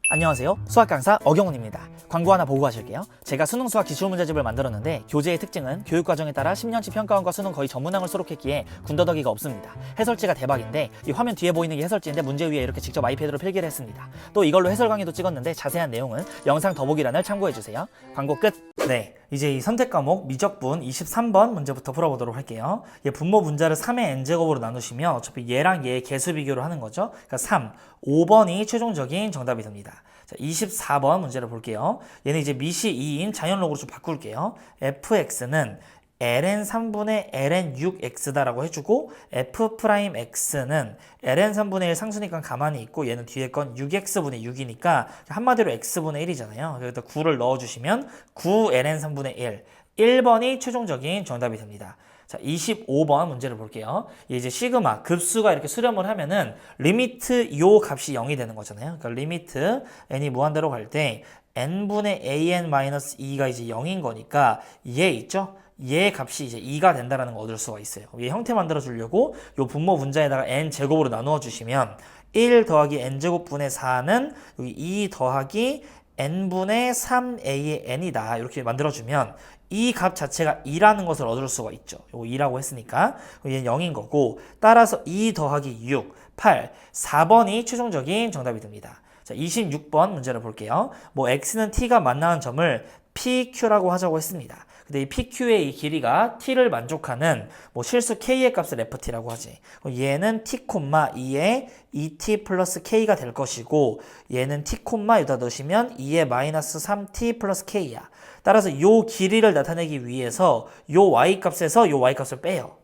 안녕하세요. 수학 강사 어경훈입니다. 광고 하나 보고 가실게요. 제가 수능 수학 기출문제집을 만들었는데 교재의 특징은 교육과정에 따라 10년치 평가원과 수능 거의 전문항을 수록했기에 군더더기가 없습니다. 해설지가 대박인데 이 화면 뒤에 보이는 게 해설지인데 문제 위에 이렇게 직접 아이패드로 필기를 했습니다. 또 이걸로 해설 강의도 찍었는데 자세한 내용은 영상 더보기란을 참고해주세요. 광고 끝! 네, 이제 이 선택 과목 미적분 23번 문제부터 풀어보도록 할게요. 얘 분모 분자를 3의 n제곱으로 나누시면 어차피 얘랑 얘의 개수 비교를 하는 거죠. 그러니까 3, 5번이 최종적인 정답이 됩니다. 자, 24번 문제를 볼게요. 얘는 이제 미시 2인 자연록으로 좀 바꿀게요. fx는 ln 3분의 ln 6x다라고 해주고 f'x는 ln 3분의 1 상수니까 가만히 있고 얘는 뒤에 건 6x분의 6이니까 한마디로 x분의 1이잖아요. 여기다 9를 넣어주시면 9 ln 3분의 1 1번이 최종적인 정답이 됩니다. 자, 25번 문제를 볼게요. 이제 시그마 급수가 이렇게 수렴을 하면은 리미트 요 값이 0이 되는 거잖아요. 그러니까 리미트 n이 무한대로 갈 때 n분의 an-2가 이제 0인 거니까 얘 있죠? 얘 값이 이제 2가 된다라는 거 얻을 수가 있어요. 얘 형태 만들어 주려고 요 분모 분자에다가 n 제곱으로 나누어 주시면 1 더하기 n 제곱 분의 4는 여기 2 더하기 n분의 3a의 n이다. 이렇게 만들어주면 이 값 자체가 2라는 것을 얻을 수가 있죠. 요거 2라고 했으니까 얘는 0인 거고, 따라서 2 더하기 6, 8, 4번이 최종적인 정답이 됩니다. 자, 26번 문제를 볼게요. 뭐 x는 t가 만나는 점을 pq라고 하자고 했습니다. 근데 이 PQ의 이 길이가 t를 만족하는 뭐 실수 k의 값을 ft라고 하지. 얘는 t, 2에 2t 플러스 k가 될 것이고, 얘는 t, 여기다 넣으시면 2에 마이너스 3t 플러스 k야. 따라서 이 길이를 나타내기 위해서 이 y 값에서 이 y 값을 빼요.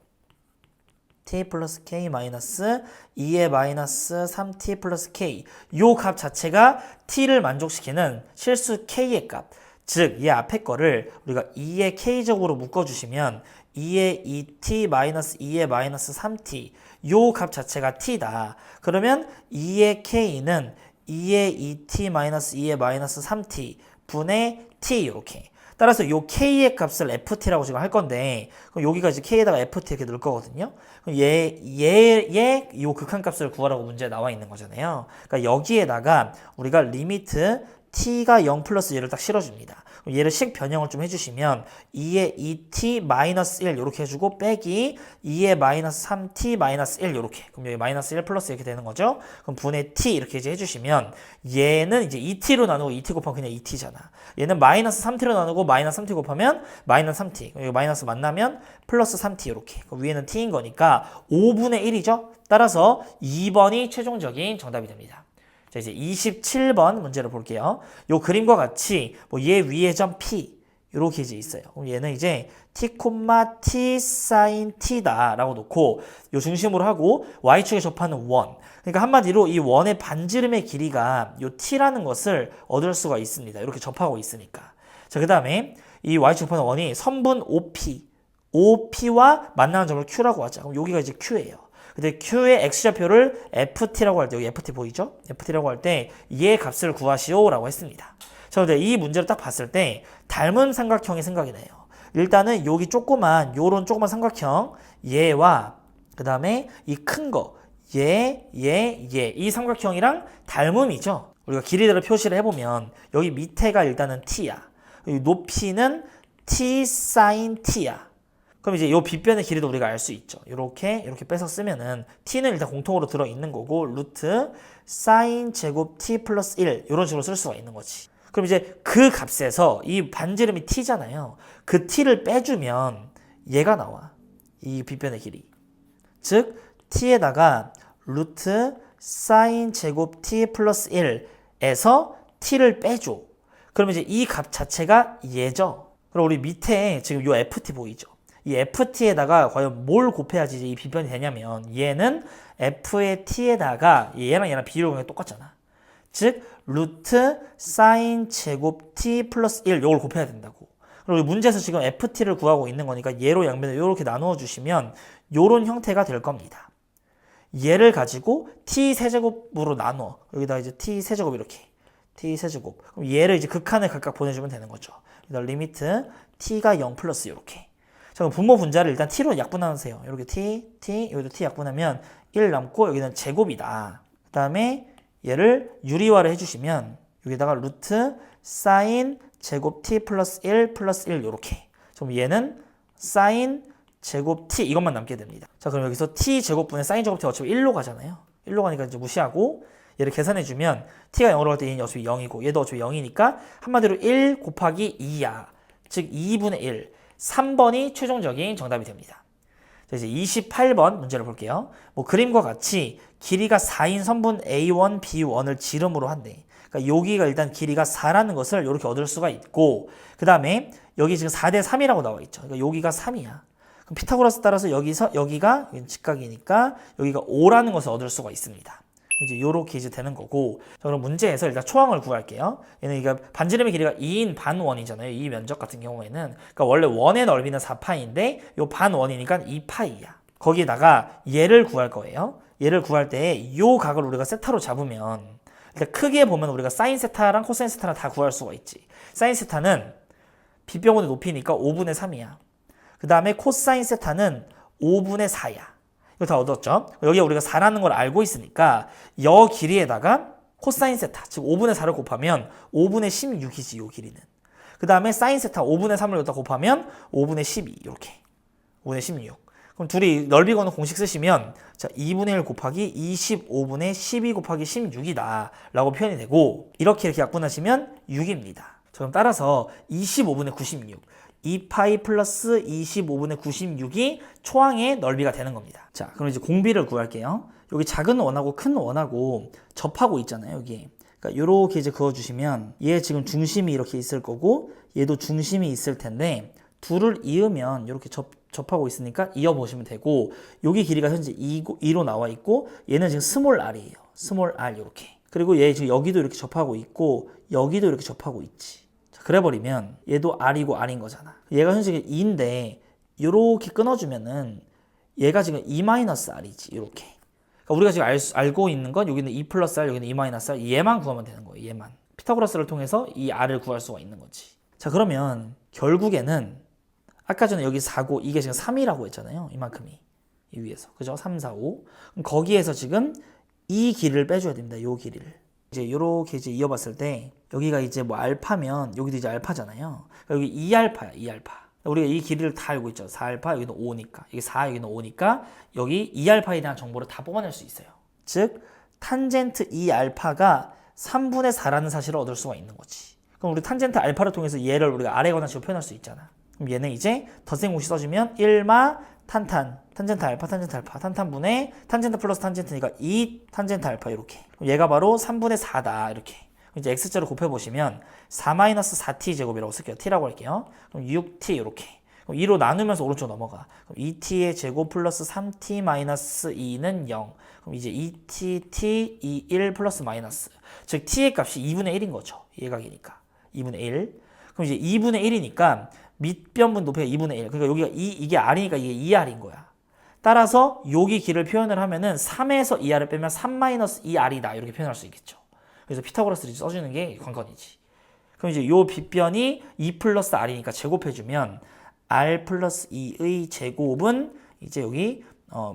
t 플러스 k 마이너스 2에 마이너스 3t 플러스 k. 이 값 자체가 t를 만족시키는 실수 k의 값. 즉, 이 앞에 거를 우리가 2의 k제곱으로 묶어주시면 2의 2t 마이너스 2의 마이너스 3t, 요 값 자체가 t다. 그러면 2의 k는 2의 2t 마이너스 2의 마이너스 3t 분의 t 이렇게. 따라서 요 k의 값을 ft라고 지금 할 건데, 그럼 여기가 이제 k에다가 ft 이렇게 넣을 거거든요. 그럼 얘의 요 극한값을 구하라고 문제에 나와 있는 거잖아요. 그러니까 여기에다가 우리가 리미트 t가 0 플러스 1을 딱 실어줍니다. 그럼 얘를 식 변형을 좀 해주시면 2의 2t 마이너스 1 이렇게 해주고 빼기 2의 마이너스 3t 마이너스 1 이렇게. 그럼 여기 마이너스 1 플러스 이렇게 되는 거죠. 그럼 분의 t 이렇게 이제 해주시면 얘는 이제 2t로 나누고 2t 곱하면 그냥 2t잖아. 얘는 마이너스 3t로 나누고 마이너스 3t 곱하면 마이너스 3t. 여기 마이너스 만나면 플러스 3t 이렇게. 그럼 위에는 t인 거니까 5분의 1이죠. 따라서 2번이 최종적인 정답이 됩니다. 자, 이제 27번 문제를 볼게요. 요 그림과 같이 뭐 얘 위에 점 P 이렇게 이제 있어요. 그럼 얘는 이제 t, t sin t다라고 놓고 요 중심으로 하고 y축에 접하는 원. 그러니까 한마디로 이 원의 반지름의 길이가 요 t라는 것을 얻을 수가 있습니다. 이렇게 접하고 있으니까. 자, 그다음에 이 y축 접하는 원이 선분 OP와 만나는 점을 Q라고 하자. 그럼 여기가 이제 Q예요. 근데 Q의 X좌표를 FT라고 할 때, 여기 FT 보이죠? FT라고 할 때, 얘 값을 구하시오라고 했습니다. 자, 근데 이 문제를 딱 봤을 때, 닮은 삼각형이 생각이 나요. 일단은 여기 조그만, 요런 조그만 삼각형, 얘와, 그 다음에 이 큰 거, 얘. 이 삼각형이랑 닮음이죠? 우리가 길이대로 표시를 해보면, 여기 밑에가 일단은 t야. 여기 높이는 t sin t야. 그럼 이제 이 빗변의 길이도 우리가 알 수 있죠. 이렇게 빼서 쓰면은 t는 일단 공통으로 들어 있는 거고 루트 sin 제곱 t 플러스 1 이런 식으로 쓸 수가 있는 거지. 그럼 이제 그 값에서 이 반지름이 t잖아요. 그 t를 빼주면 얘가 나와. 이 빗변의 길이. 즉 t에다가 루트 sin 제곱 t 플러스 1에서 t를 빼줘. 그러면 이제 이 값 자체가 얘죠. 그럼 우리 밑에 지금 요 ft 보이죠? 이 ft에다가 과연 뭘 곱해야지 이 빗변이 되냐면 얘는 f의 t에다가 얘랑 비율이 똑같잖아. 즉 루트 sin 제곱 t 플러스 1 이걸 곱해야 된다고. 그리고 문제에서 지금 ft를 구하고 있는 거니까 얘로 양면을 이렇게 나누어 주시면 요런 형태가 될 겁니다. 얘를 가지고 t 세제곱으로 나눠. 여기다 이제 t 세제곱 이렇게. t 세제곱. 그럼 얘를 이제 극한을 각각 보내주면 되는 거죠. 여기다 리미트 t가 0 플러스 이렇게. 자, 그럼 분모 분자를 일단 t로 약분하세요. 이렇게 t, 여기도 t 약분하면 1 남고 여기는 제곱이다. 그 다음에 얘를 유리화를 해주시면 여기다가 루트 sin 제곱 t 플러스 1 이렇게. 그럼 얘는 sin 제곱 t 이것만 남게 됩니다. 자, 그럼 여기서 t 제곱분의 sin 제곱 t 어차피 1로 가잖아요. 1로 가니까 이제 무시하고 얘를 계산해주면 t가 0으로 갈 때 얘는 어차피 0이고 얘도 어차피 0이니까 한마디로 1 곱하기 2야. 즉 2분의 1. 3번이 최종적인 정답이 됩니다. 자, 이제 28번 문제를 볼게요. 뭐 그림과 같이 길이가 4인 선분 A1, B1을 지름으로 한대. 그러니까 여기가 일단 길이가 4라는 것을 이렇게 얻을 수가 있고, 그 다음에 여기 지금 4대 3이라고 나와 있죠. 그러니까 여기가 3이야. 그럼 피타고라스 따라서 여기가 직각이니까 여기가 5라는 것을 얻을 수가 있습니다. 이제 요렇게 이제 되는 거고. 자, 그럼 문제에서 일단 초항을 구할게요. 얘는 이게 반지름의 길이가 2인 반원이잖아요. 이 면적 같은 경우에는. 그러니까 원래 원의 넓이는 4파이인데 요 반원이니까 2파이야. 거기다가 얘를 구할 거예요. 얘를 구할 때 요 각을 우리가 세타로 잡으면 일단 크게 보면 우리가 사인 세타랑 코사인 세타랑 다 구할 수가 있지. 사인 세타는 빗변의 높이니까 5분의 3이야. 그 다음에 코사인 세타는 5분의 4야. 이거 다 얻었죠? 여기에 우리가 4라는 걸 알고 있으니까 여 길이에다가 코사인 세타, 즉 5분의 4를 곱하면 5분의 16이지, 요 길이는. 그 다음에 사인 세타 5분의 3을 여기다 곱하면 5분의 12, 이렇게. 5분의 16. 그럼 둘이 넓이 거는 공식 쓰시면, 자, 2분의 1 곱하기 25분의 12 곱하기 16이다 라고 표현이 되고, 이렇게 약분하시면 6입니다. 자, 그럼 따라서 25분의 96, 2파이 플러스 25분의 96이 초항의 넓이가 되는 겁니다. 자, 그럼 이제 공비를 구할게요. 여기 작은 원하고 큰 원하고 접하고 있잖아요, 여기. 그러니까 요렇게 이제 그어주시면, 얘 지금 중심이 이렇게 있을 거고, 얘도 중심이 있을 텐데, 둘을 이으면 이렇게 접하고 있으니까 이어보시면 되고, 여기 길이가 현재 2로 나와 있고, 얘는 지금 스몰 r이에요. 스몰 r 이렇게. 그리고 얘 지금 여기도 이렇게 접하고 있고, 여기도 이렇게 접하고 있지. 자, 그래버리면 얘도 r이고 r인 거잖아. 얘가 현재 2인데 이렇게 끊어주면은 얘가 지금 2-r이지. 이렇게. 그러니까 우리가 지금 알고 있는 건 여기는 2 플러스 r, 여기는 2-r, 얘만 구하면 되는 거예요. 얘만. 피타고라스를 통해서 이 r을 구할 수가 있는 거지. 자, 그러면 결국에는 아까 전에 여기 4고 이게 지금 3이라고 했잖아요. 이만큼이. 이 위에서. 그죠? 3, 4, 5. 그럼 거기에서 지금 이 길이를 빼줘야 됩니다. 요 길이를. 이제 요렇게 이제 이어봤을 때 여기가 이제 뭐 알파면 여기도 이제 알파잖아요. 그러니까 여기 2알파야. 2알파. 우리가 이 길이를 다 알고 있죠. 4알파, 여기는 5니까. 여기 4, 여기는 5니까 여기 2알파에 대한 정보를 다 뽑아낼 수 있어요. 즉 탄젠트 2알파가 3분의 4라는 사실을 얻을 수가 있는 거지. 그럼 우리 탄젠트 알파를 통해서 얘를 우리가 아래 관한식으로 표현할 수 있잖아. 그럼 얘는 이제 덧셈 공식 써주면 1마 탄젠트 알파, 탄탄분의 탄젠트 플러스 탄젠트니까 2 탄젠트 알파 이렇게. 그럼 얘가 바로 3분의 4다 이렇게. 이제 x자로 곱해보시면 4-4t 제곱이라고 쓸게요. t라고 할게요. 그럼 6t 이렇게. 그럼 2로 나누면서 오른쪽 넘어가. 그럼 2t의 제곱 플러스 3t-2는 0. 그럼 이제 2t, t, 1 플러스 마이너스. 즉 t의 값이 2분의 1인 거죠. 예각이니까. 2분의 1. 그럼 이제 2분의 1이니까 밑변분 높이가 2분의 1. 그러니까 여기가 이게 r이니까 이게 2r인 거야. 따라서 여기 길을 표현을 하면은 3에서 2r을 빼면 3-2r이다. 이렇게 표현할 수 있겠죠. 그래서 피타고라스를 써주는 게 관건이지. 그럼 이제 요 빗변이 2 플러스 r이니까 제곱해주면 r 플러스 2의 제곱은 이제 여기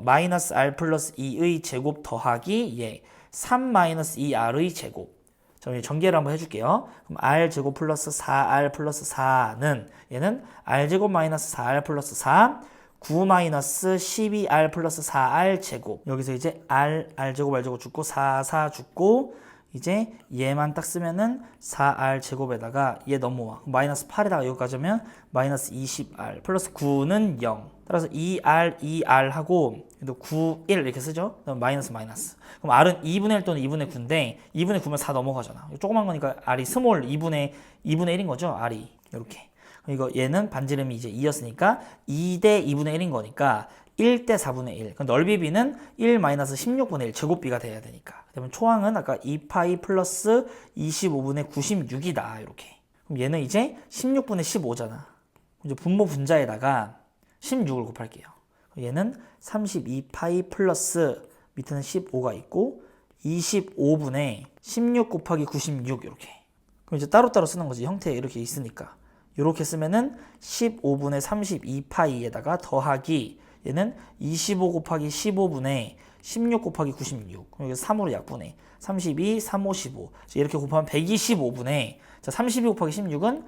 마이너스 r 플러스 2의 제곱 더하기 얘 3-2r의 제곱. 자, 전개를 한번 해줄게요. 그럼 r 제곱 플러스 4r 플러스 4는 얘는 r 제곱 마이너스 4r 플러스 4 9 마이너스 12r 플러스 4r 제곱. 여기서 이제 r 제곱 죽고 4 죽고 이제 얘만 딱 쓰면은 4r 제곱에다가 얘 넘어와. 마이너스 8에다가 여기까지 하면 마이너스 20r 플러스 9는 0. 따라서 2r 하고 9, 1 이렇게 쓰죠. 그럼 마이너스. 그럼 r은 2분의 1 또는 2분의 9인데 2분의 9면 4 넘어가잖아. 조그만 거니까 r이 스몰 2분의 1인 거죠. r이 이렇게. 이거 얘는 반지름이 이제 2였으니까 2대 2분의 1인 거니까 1대 4분의 1. 그럼 넓이 b는 1-16분의 1 제곱비가 돼야 되니까. 그러면 초항은 아까 2파이 플러스 25분의 96이다. 이렇게. 그럼 얘는 이제 16분의 15잖아. 이제 분모 분자에다가 16을 곱할게요. 얘는 32파이 플러스 밑에는 15가 있고 25분의 16 곱하기 96 이렇게. 그럼 이제 따로따로 쓰는 거지. 형태 이렇게 있으니까. 이렇게 쓰면은 15분의 32파이에다가 더하기 얘는 25 곱하기 15분의 16 곱하기 96. 그럼 여기서 3으로 약분해. 32, 3, 5, 15. 이렇게 곱하면 125분의 자, 32 곱하기 16은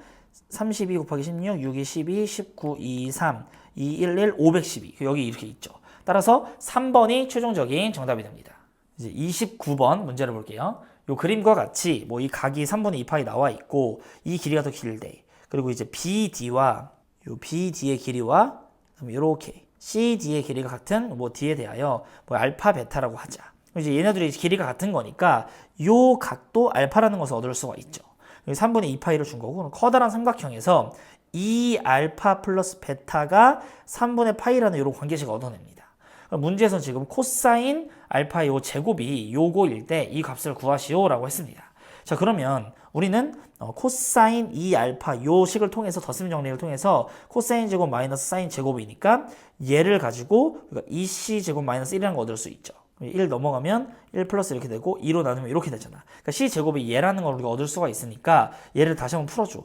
32 곱하기 16, 6, 2, 12, 19, 2, 3, 2, 1, 1, 512. 여기 이렇게 있죠. 따라서 3번이 최종적인 정답이 됩니다. 이제 29번 문제를 볼게요. 요 그림과 같이 뭐 이 각이 3분의 2파이 나와 있고 이 길이가 더 길대. 그리고 이제 BD와 요 BD의 길이와 이렇게 CD의 길이가 같은 뭐 D에 대하여 뭐 알파 베타라고 하자. 이제 얘네들이 길이가 같은 거니까 요 각도 알파라는 것을 얻을 수가 있죠. 3분의 2파이를 준 거고 커다란 삼각형에서 2알파 플러스 베타가 3분의 파이라는 이런 관계식을 얻어냅니다. 문제에서 지금 코사인 알파의 요 제곱이 요거일 때 이 값을 구하시오라고 했습니다. 자, 그러면 우리는 코사인 2알파 요 식을 통해서 덧셈 정리를 통해서 코사인 제곱 마이너스 사인 제곱이니까 얘를 가지고 2c 제곱 마이너스 1이라는 거 얻을 수 있죠. 1 넘어가면 1 플러스 이렇게 되고 2로 나누면 이렇게 되잖아. 그러니까 c 제곱이 얘라는 걸 우리가 얻을 수가 있으니까 얘를 다시 한번 풀어줘.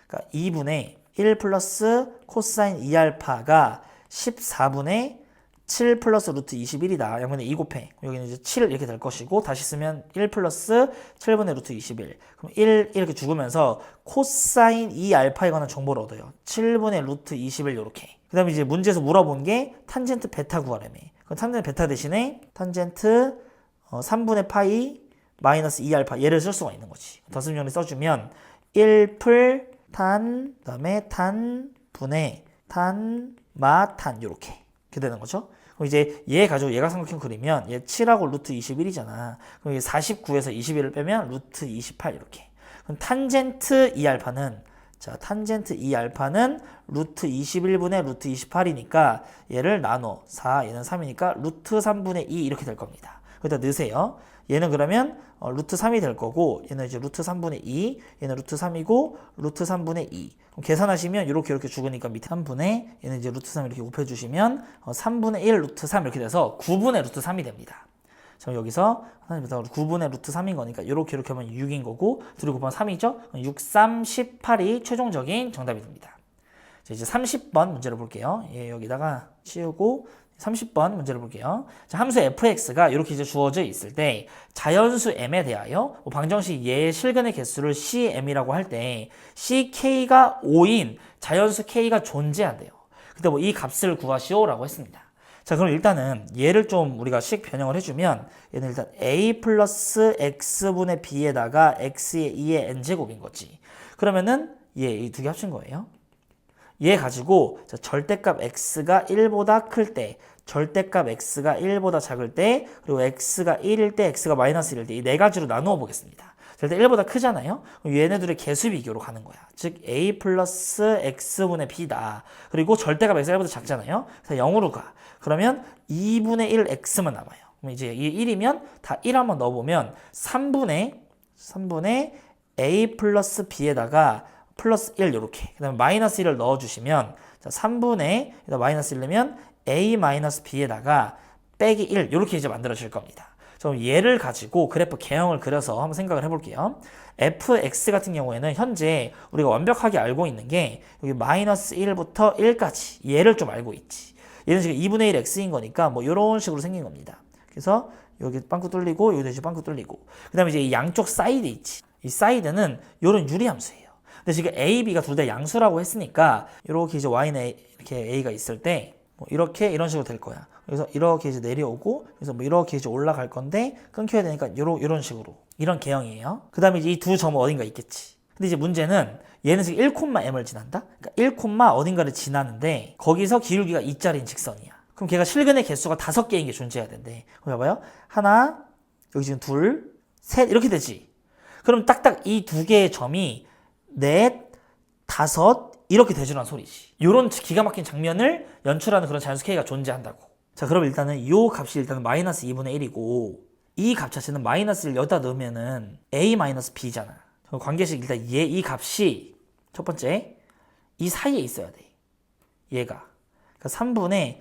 그러니까 2분의 1 플러스 코사인 2알파가 14분의 7 플러스 루트 21이다. 양분의 2 곱해. 여기는 이제 7 이렇게 될 것이고 다시 쓰면 1 플러스 7분의 루트 21. 그럼 1 이렇게 죽으면서 코사인 2알파에 관한 정보를 얻어요. 7분의 루트 21 이렇게. 그 다음에 이제 문제에서 물어본 게 탄젠트 베타 구하라며. 그럼 탄젠트 베타 대신에 탄젠트 3분의 파이 마이너스 2알파 얘를 쓸 수가 있는 거지. 더습 정리 써주면 1풀 탄 그다음에 탄 분의 탄 마탄 요렇게 되는 거죠. 그럼 이제 얘 가지고 예각삼각형 그리면 얘 7하고 루트 21이잖아. 그럼 이게 49에서 21을 빼면 루트 28 이렇게. 그럼 탄젠트 2알파는 자, 탄젠트 2알파는 루트 21분의 루트 28이니까 얘를 나눠 4, 얘는 3이니까 루트 3분의 2 이렇게 될 겁니다. 여기다 넣으세요. 얘는 그러면 루트 3이 될 거고 얘는 이제 루트 3분의 2, 얘는 루트 3이고 루트 3분의 2. 그럼 계산하시면 이렇게 죽으니까 밑에 3분의 얘는 이제 루트 3 이렇게 곱해주시면 3분의 1 루트 3 이렇게 돼서 9분의 루트 3이 됩니다. 그럼 여기서 9분의 루트 3인 거니까 이렇게 하면 6인 거고 둘이 곱하면 3이죠? 6, 3, 18이 최종적인 정답이 됩니다. 자, 이제 30번 문제를 볼게요. 예, 여기다가 치우고 30번 문제를 볼게요. 자, 함수 fx가 이렇게 이제 주어져 있을 때 자연수 m에 대하여 방정식 얘의 실근의 개수를 cm이라고 할 때 ck가 5인 자연수 k가 존재한대요. 근데 뭐 이 값을 구하시오라고 했습니다. 자, 그럼 일단은 얘를 좀 우리가 식 변형을 해주면 얘는 일단 a 플러스 x분의 b에다가 x의 2의 n제곱인 거지. 그러면은 얘 이 두 개 합친 거예요. 얘 가지고 자, 절대값 x가 1보다 클 때, 절대값 x가 1보다 작을 때, 그리고 x가 1일 때, x가 마이너스 1일 때 이 네 가지로 나누어 보겠습니다. 일단 1보다 크잖아요. 그럼 얘네들의 개수 비교로 가는 거야. 즉 a 플러스 x분의 b다. 그리고 절대값 x가 1보다 작잖아요. 그래서 0으로 가. 그러면 2분의 1 x만 남아요. 그럼 이제 이게 1이면 다 1 한번 넣어보면 3분의 a 플러스 b에다가 플러스 1 이렇게. 그 다음에 마이너스 1을 넣어주시면 자, 3분의 마이너스 1 넣으면 a 마이너스 b에다가 빼기 1 이렇게 이제 만들어질 겁니다. 그럼 얘를 가지고 그래프 개형을 그려서 한번 생각을 해볼게요. fx 같은 경우에는 현재 우리가 완벽하게 알고 있는 게 여기 마이너스 1부터 1까지 얘를 좀 알고 있지. 얘는 지금 2분의 1 x인 거니까 뭐 이런 식으로 생긴 겁니다. 그래서 여기 빵꾸 뚫리고 여기도 이제 빵꾸 뚫리고 그 다음에 이제 이 양쪽 사이드 있지. 이 사이드는 이런 유리함수예요. 근데 지금 a, b가 둘 다 양수라고 했으니까 이렇게 이제 y는 이렇게 a가 있을 때 뭐 이렇게 이런 식으로 될 거야. 그래서 이렇게 이제 내려오고 그래서 뭐 이렇게 이제 올라갈 건데 끊겨야 되니까 이런 식으로 이런 개형이에요. 그 다음에 이제 이 두 점은 어딘가 있겠지. 근데 이제 문제는 얘는 지금 1,m을 지난다. 그러니까 1, 어딘가를 지나는데 거기서 기울기가 2짜리인 직선이야. 그럼 걔가 실근의 개수가 5개인 게 존재해야 된대. 그럼 봐봐요. 하나, 여기 지금 둘, 셋 이렇게 되지. 그럼 딱딱 이 두 개의 점이 넷, 5 이렇게 되주란 소리지. 이런 기가 막힌 장면을 연출하는 그런 자연수 K가 존재한다고. 자, 그럼 일단은 이 값이 일단은 마이너스 2분의 1이고 이 값 자체는 마이너스 1 여기다 넣으면은 A 마이너스 B잖아. 관계식 일단 이 값이 첫 번째 이 사이에 있어야 돼. 얘가. 그러니까 3분의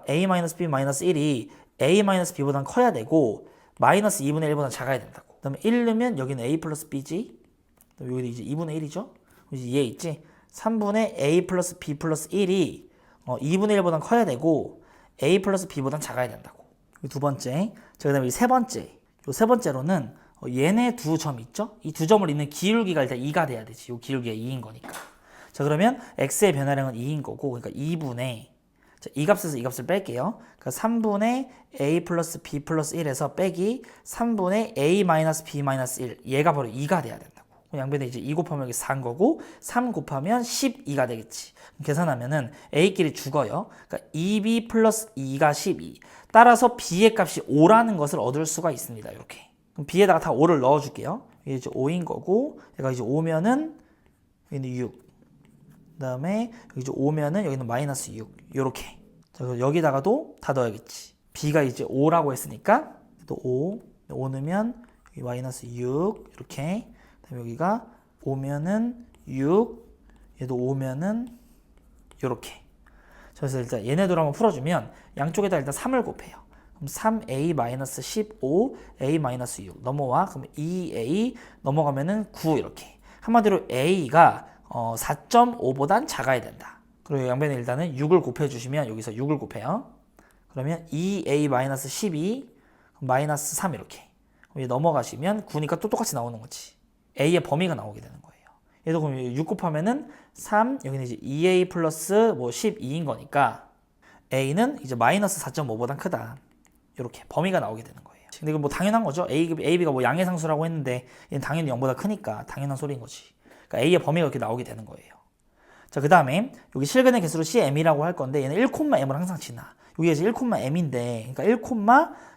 A 마이너스 B 마이너스 1이 A 마이너스 B보다는 커야 되고 마이너스 2분의 1보다 작아야 된다고. 그 다음에 1 넣으면 여기는 A 플러스 B지. 여기도 이제 2분의 1이죠. 이제 얘 있지. 3분의 A 플러스 B 플러스 1이 2분의 1보다 커야 되고 A 플러스 B보다 작아야 된다고. 두 번째. 자, 그 다음에 세 번째. 요 세 번째로는 얘네 두 점 있죠? 이 두 점을 잇는 기울기가 일단 2가 돼야 되지. 요 기울기가 2인 거니까. 자, 그러면 x의 변화량은 2인 거고 그러니까 2분의 자, 이 값에서 이 값을 뺄게요. 그러니까 3분의 A 플러스 B 플러스 1에서 빼기 3분의 A 마이너스 B 마이너스 1 얘가 바로 2가 돼야 된다고. 양변에 이제 2 곱하면 여기 4인 거고 3 곱하면 12가 되겠지. 계산하면은 A끼리 죽어요. 그러니까 2B 플러스 2가 12. 따라서 B의 값이 5라는 것을 얻을 수가 있습니다. 이렇게. 그럼 B에다가 다 5를 넣어줄게요. 이게 이제 5인 거고 얘가 이제 5면은 여기는 6. 그 다음에 여기 이제 5면은 여기는 마이너스 6. 요렇게. 자, 여기다가도 다 넣어야겠지. B가 이제 5라고 했으니까 또 5 넣으면 여기 마이너스 6 이렇게. 여기가 5면은 6, 얘도 5면은 요렇게. 그래서 일단 얘네들 한번 풀어주면 양쪽에다 일단 3을 곱해요. 그럼 3a-15, a-6 넘어와. 그럼 2a 넘어가면은 9 이렇게. 한마디로 a가 4.5보단 작아야 된다. 그리고 양변에 일단은 6을 곱해주시면 여기서 6을 곱해요. 그러면 2a-12 마이너스 3 이렇게. 넘어가시면 9니까 또 똑같이 나오는 거지. a의 범위가 나오게 되는 거예요. 얘도 그럼 6 곱하면은 3, 여기는 이제 2a 플러스 뭐 12인 거니까 a는 이제 마이너스 4.5보다 크다. 이렇게 범위가 나오게 되는 거예요. 근데 이거 뭐 당연한 거죠. b가 뭐 양의 상수라고 했는데 얘는 당연히 0보다 크니까 당연한 소리인 거지. 그러니까 a의 범위가 이렇게 나오게 되는 거예요. 자, 그 다음에 여기 실근의 개수로 cm이라고 할 건데 얘는 1,m을 항상 지나. 여기 이제 1,m인데 그러니까 1,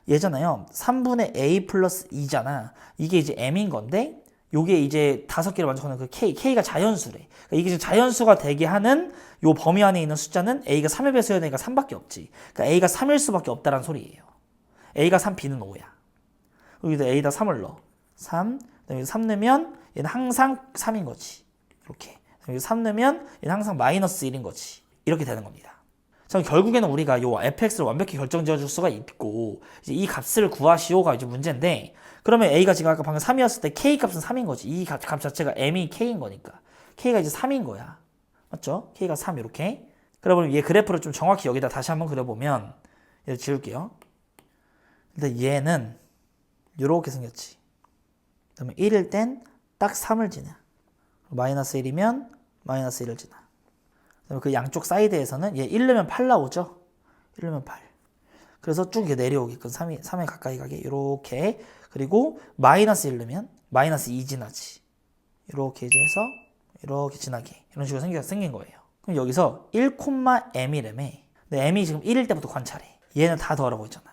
얘잖아요. 3분의 a 플러스 2잖아. 이게 이제 m인 건데 요게 이제 5개를 만족하는 그 k가 자연수래. 그러니까 이게 지금 자연수가 되게 하는 요 범위 안에 있는 숫자는 a가 3의 배수여야 되니까 3밖에 없지. 그러니까 a가 3일 수밖에 없다라는 소리예요. a가 3, b는 5야. 여기다 a에다 3을 넣어. 3, 그다음에 3 넣으면 얘는 항상 3인 거지. 이렇게. 여기 3 넣으면 얘는 항상 마이너스 1인 거지. 이렇게 되는 겁니다. 자, 결국에는 우리가 요 fx를 완벽히 결정지어 줄 수가 있고 이제 이 값을 구하시오가 이제 문제인데 그러면 a가 지금 아까 방금 3이었을 때 k 값은 3인 거지. 이 값 자체가 m이 k인 거니까 k가 이제 3인 거야. 맞죠? k가 3 이렇게. 그러면 얘 그래프를 좀 정확히 여기다 다시 한번 그려보면 얘를 지울게요. 일단 얘는 이렇게 생겼지. 그러면 1일 땐 딱 3을 지나. 마이너스 1이면 마이너스 1을 지나. 그다음에 그 양쪽 사이드에서는 얘 1 넣으면 8 나오죠? 1 넣으면 8. 그래서 쭉 내려오게끔 3에 가까이 가게 이렇게. 그리고 마이너스 1 넣으면 마이너스 2 지나지. 이렇게 이제 해서 이렇게 지나게. 이런 식으로 생긴 거예요. 그럼 여기서 1,m이라며. 근데 m이 지금 1일 때부터 관찰해. 얘는 다 더하라고 했잖아.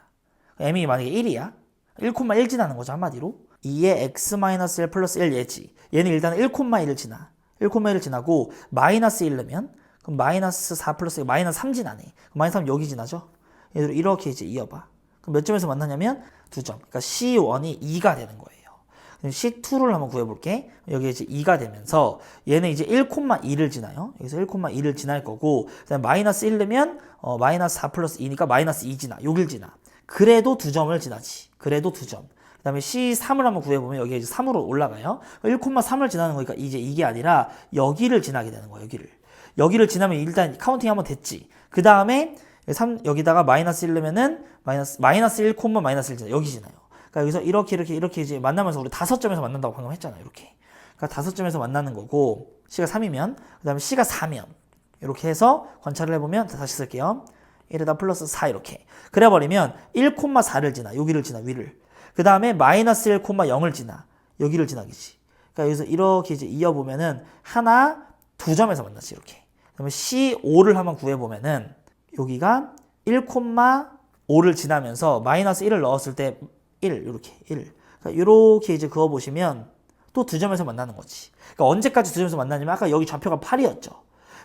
m이 만약에 1이야. 1,1 지나는 거죠, 한마디로. 2의 x-1 플러스 1 얘지. 얘는 일단 1,1을 지나. 1,1을 지나고 마이너스 1 넣으면 그럼 마이너스 4 플러스 1, 마이너스 3 지나네. 마이너스 3 여기 지나죠? 얘들 이렇게 이제 이어봐. 그럼 몇 점에서 만나냐면 2점. 그러니까 C1이 2가 되는 거예요. 그럼 C2를 한번 구해볼게. 여기 이제 2가 되면서 얘는 이제 1,2를 지나요. 여기서 1,2를 지날 거고 그다음에 마이너스 1 넣으면 마이너스 4 플러스 2니까 마이너스 2 지나. 여길 지나. 그래도 2점을 지나지. 그래도 2점. 그 다음에 C3을 한번 구해보면 여기 이제 3으로 올라가요. 1,3을 지나는 거니까 이제 이게 아니라 여기를 지나게 되는 거예요. 여기를 지나면 일단 카운팅 한번 됐지. 그 다음에 여기다가 마이너스 1 넣으면은 마이너스 1, 마이너스 1 지나. 여기 지나요. 그러니까 여기서 이렇게 이제 만나면서 우리 5점에서 만난다고 방금 했잖아요. 이렇게. 그러니까 5점에서 만나는 거고 C가 3이면 그 다음에 C가 4면 이렇게 해서 관찰을 해보면 다시 쓸게요. 1에다 플러스 4 이렇게. 그래버리면 1,4를 지나. 여기를 지나. 위를. 그 다음에 마이너스 1,0을 지나. 여기를 지나기지. 그러니까 여기서 이렇게 이제 이어보면은 하나, 2점에서 만나지. 이렇게. 그 다음에 C5를 한번 구해보면은 여기가 1,5를 지나면서 마이너스 1을 넣었을 때 1, 이렇게 1. 그러니까 이렇게 이제 그어보시면 또 2점에서 만나는 거지. 그러니까 언제까지 2점에서 만나냐면 아까 여기 좌표가 8이었죠.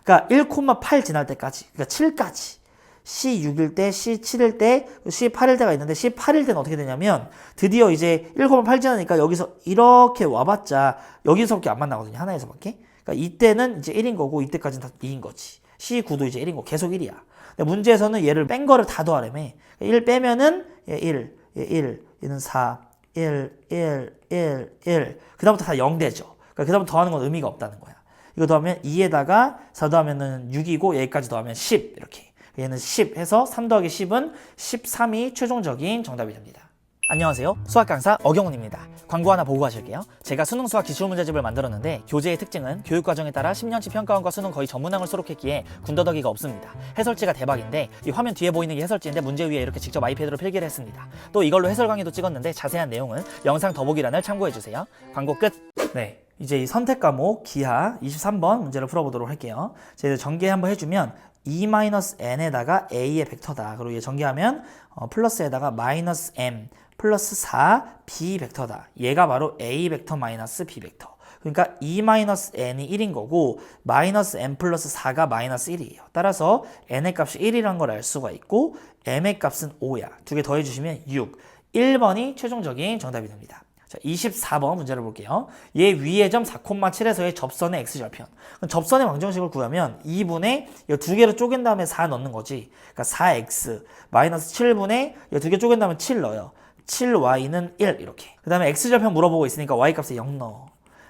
그러니까 1,8 지날 때까지. 그러니까 7까지. C6일 때, C7일 때, C8일 때가 있는데 C8일 때는 어떻게 되냐면 드디어 이제 1,8 지나니까 여기서 이렇게 와봤자 여기서밖에 안 만나거든요. 하나에서밖에. 그러니까 이때는 이제 1인 거고 이때까지는 다 2인 거지. C9도 이제 1인 거 계속 1이야. 근데 문제에서는 얘를 뺀 거를 다 더하라며. 1 빼면은 얘 1, 얘 1, 얘는 4, 1, 1, 1, 1. 그 다음부터 다 0 되죠. 그러니까 그 다음부터 더하는 건 의미가 없다는 거야. 이거 더하면 2에다가 4 더하면은 6이고 여기까지 더하면 10 이렇게. 얘는 10 해서 3 더하기 10은 13이 최종적인 정답이 됩니다. 안녕하세요. 수학 강사 어경훈입니다. 광고 하나 보고 가실게요. 제가 수능 수학 기출문제집을 만들었는데 교재의 특징은 교육과정에 따라 10년치 평가원과 수능 거의 전문항을 수록했기에 군더더기가 없습니다. 해설지가 대박인데 이 화면 뒤에 보이는 게 해설지인데 문제 위에 이렇게 직접 아이패드로 필기를 했습니다. 또 이걸로 해설 강의도 찍었는데 자세한 내용은 영상 더보기란을 참고해주세요. 광고 끝! 네. 이제 이 선택 과목 기하 23번 문제를 풀어보도록 할게요. 제가 전개 한번 해주면 E-n에다가 A의 벡터다. 그리고 얘 전개하면 플러스에다가 마이너스 M 플러스 4 B 벡터다. 얘가 바로 A 벡터 마이너스 B 벡터. 그러니까 E-n이 1인 거고 마이너스 M 플러스 4가 마이너스 1이에요. 따라서 N의 값이 1이라는 걸 알 수가 있고 M의 값은 5야. 두 개 더해주시면 6. 1번이 최종적인 정답이 됩니다. 자, 24번 문제를 볼게요. 얘 위의 점 4,7에서의 접선의 x절편. 접선의 방정식을 구하면 2분의 이 두 개로 쪼갠 다음에 4 넣는 거지. 그러니까 4x 마이너스 7분의 이 두 개 쪼갠 다음에 7 넣어요. 7y는 1 이렇게. 그 다음에 x절편 물어보고 있으니까 y 값에 0 넣어.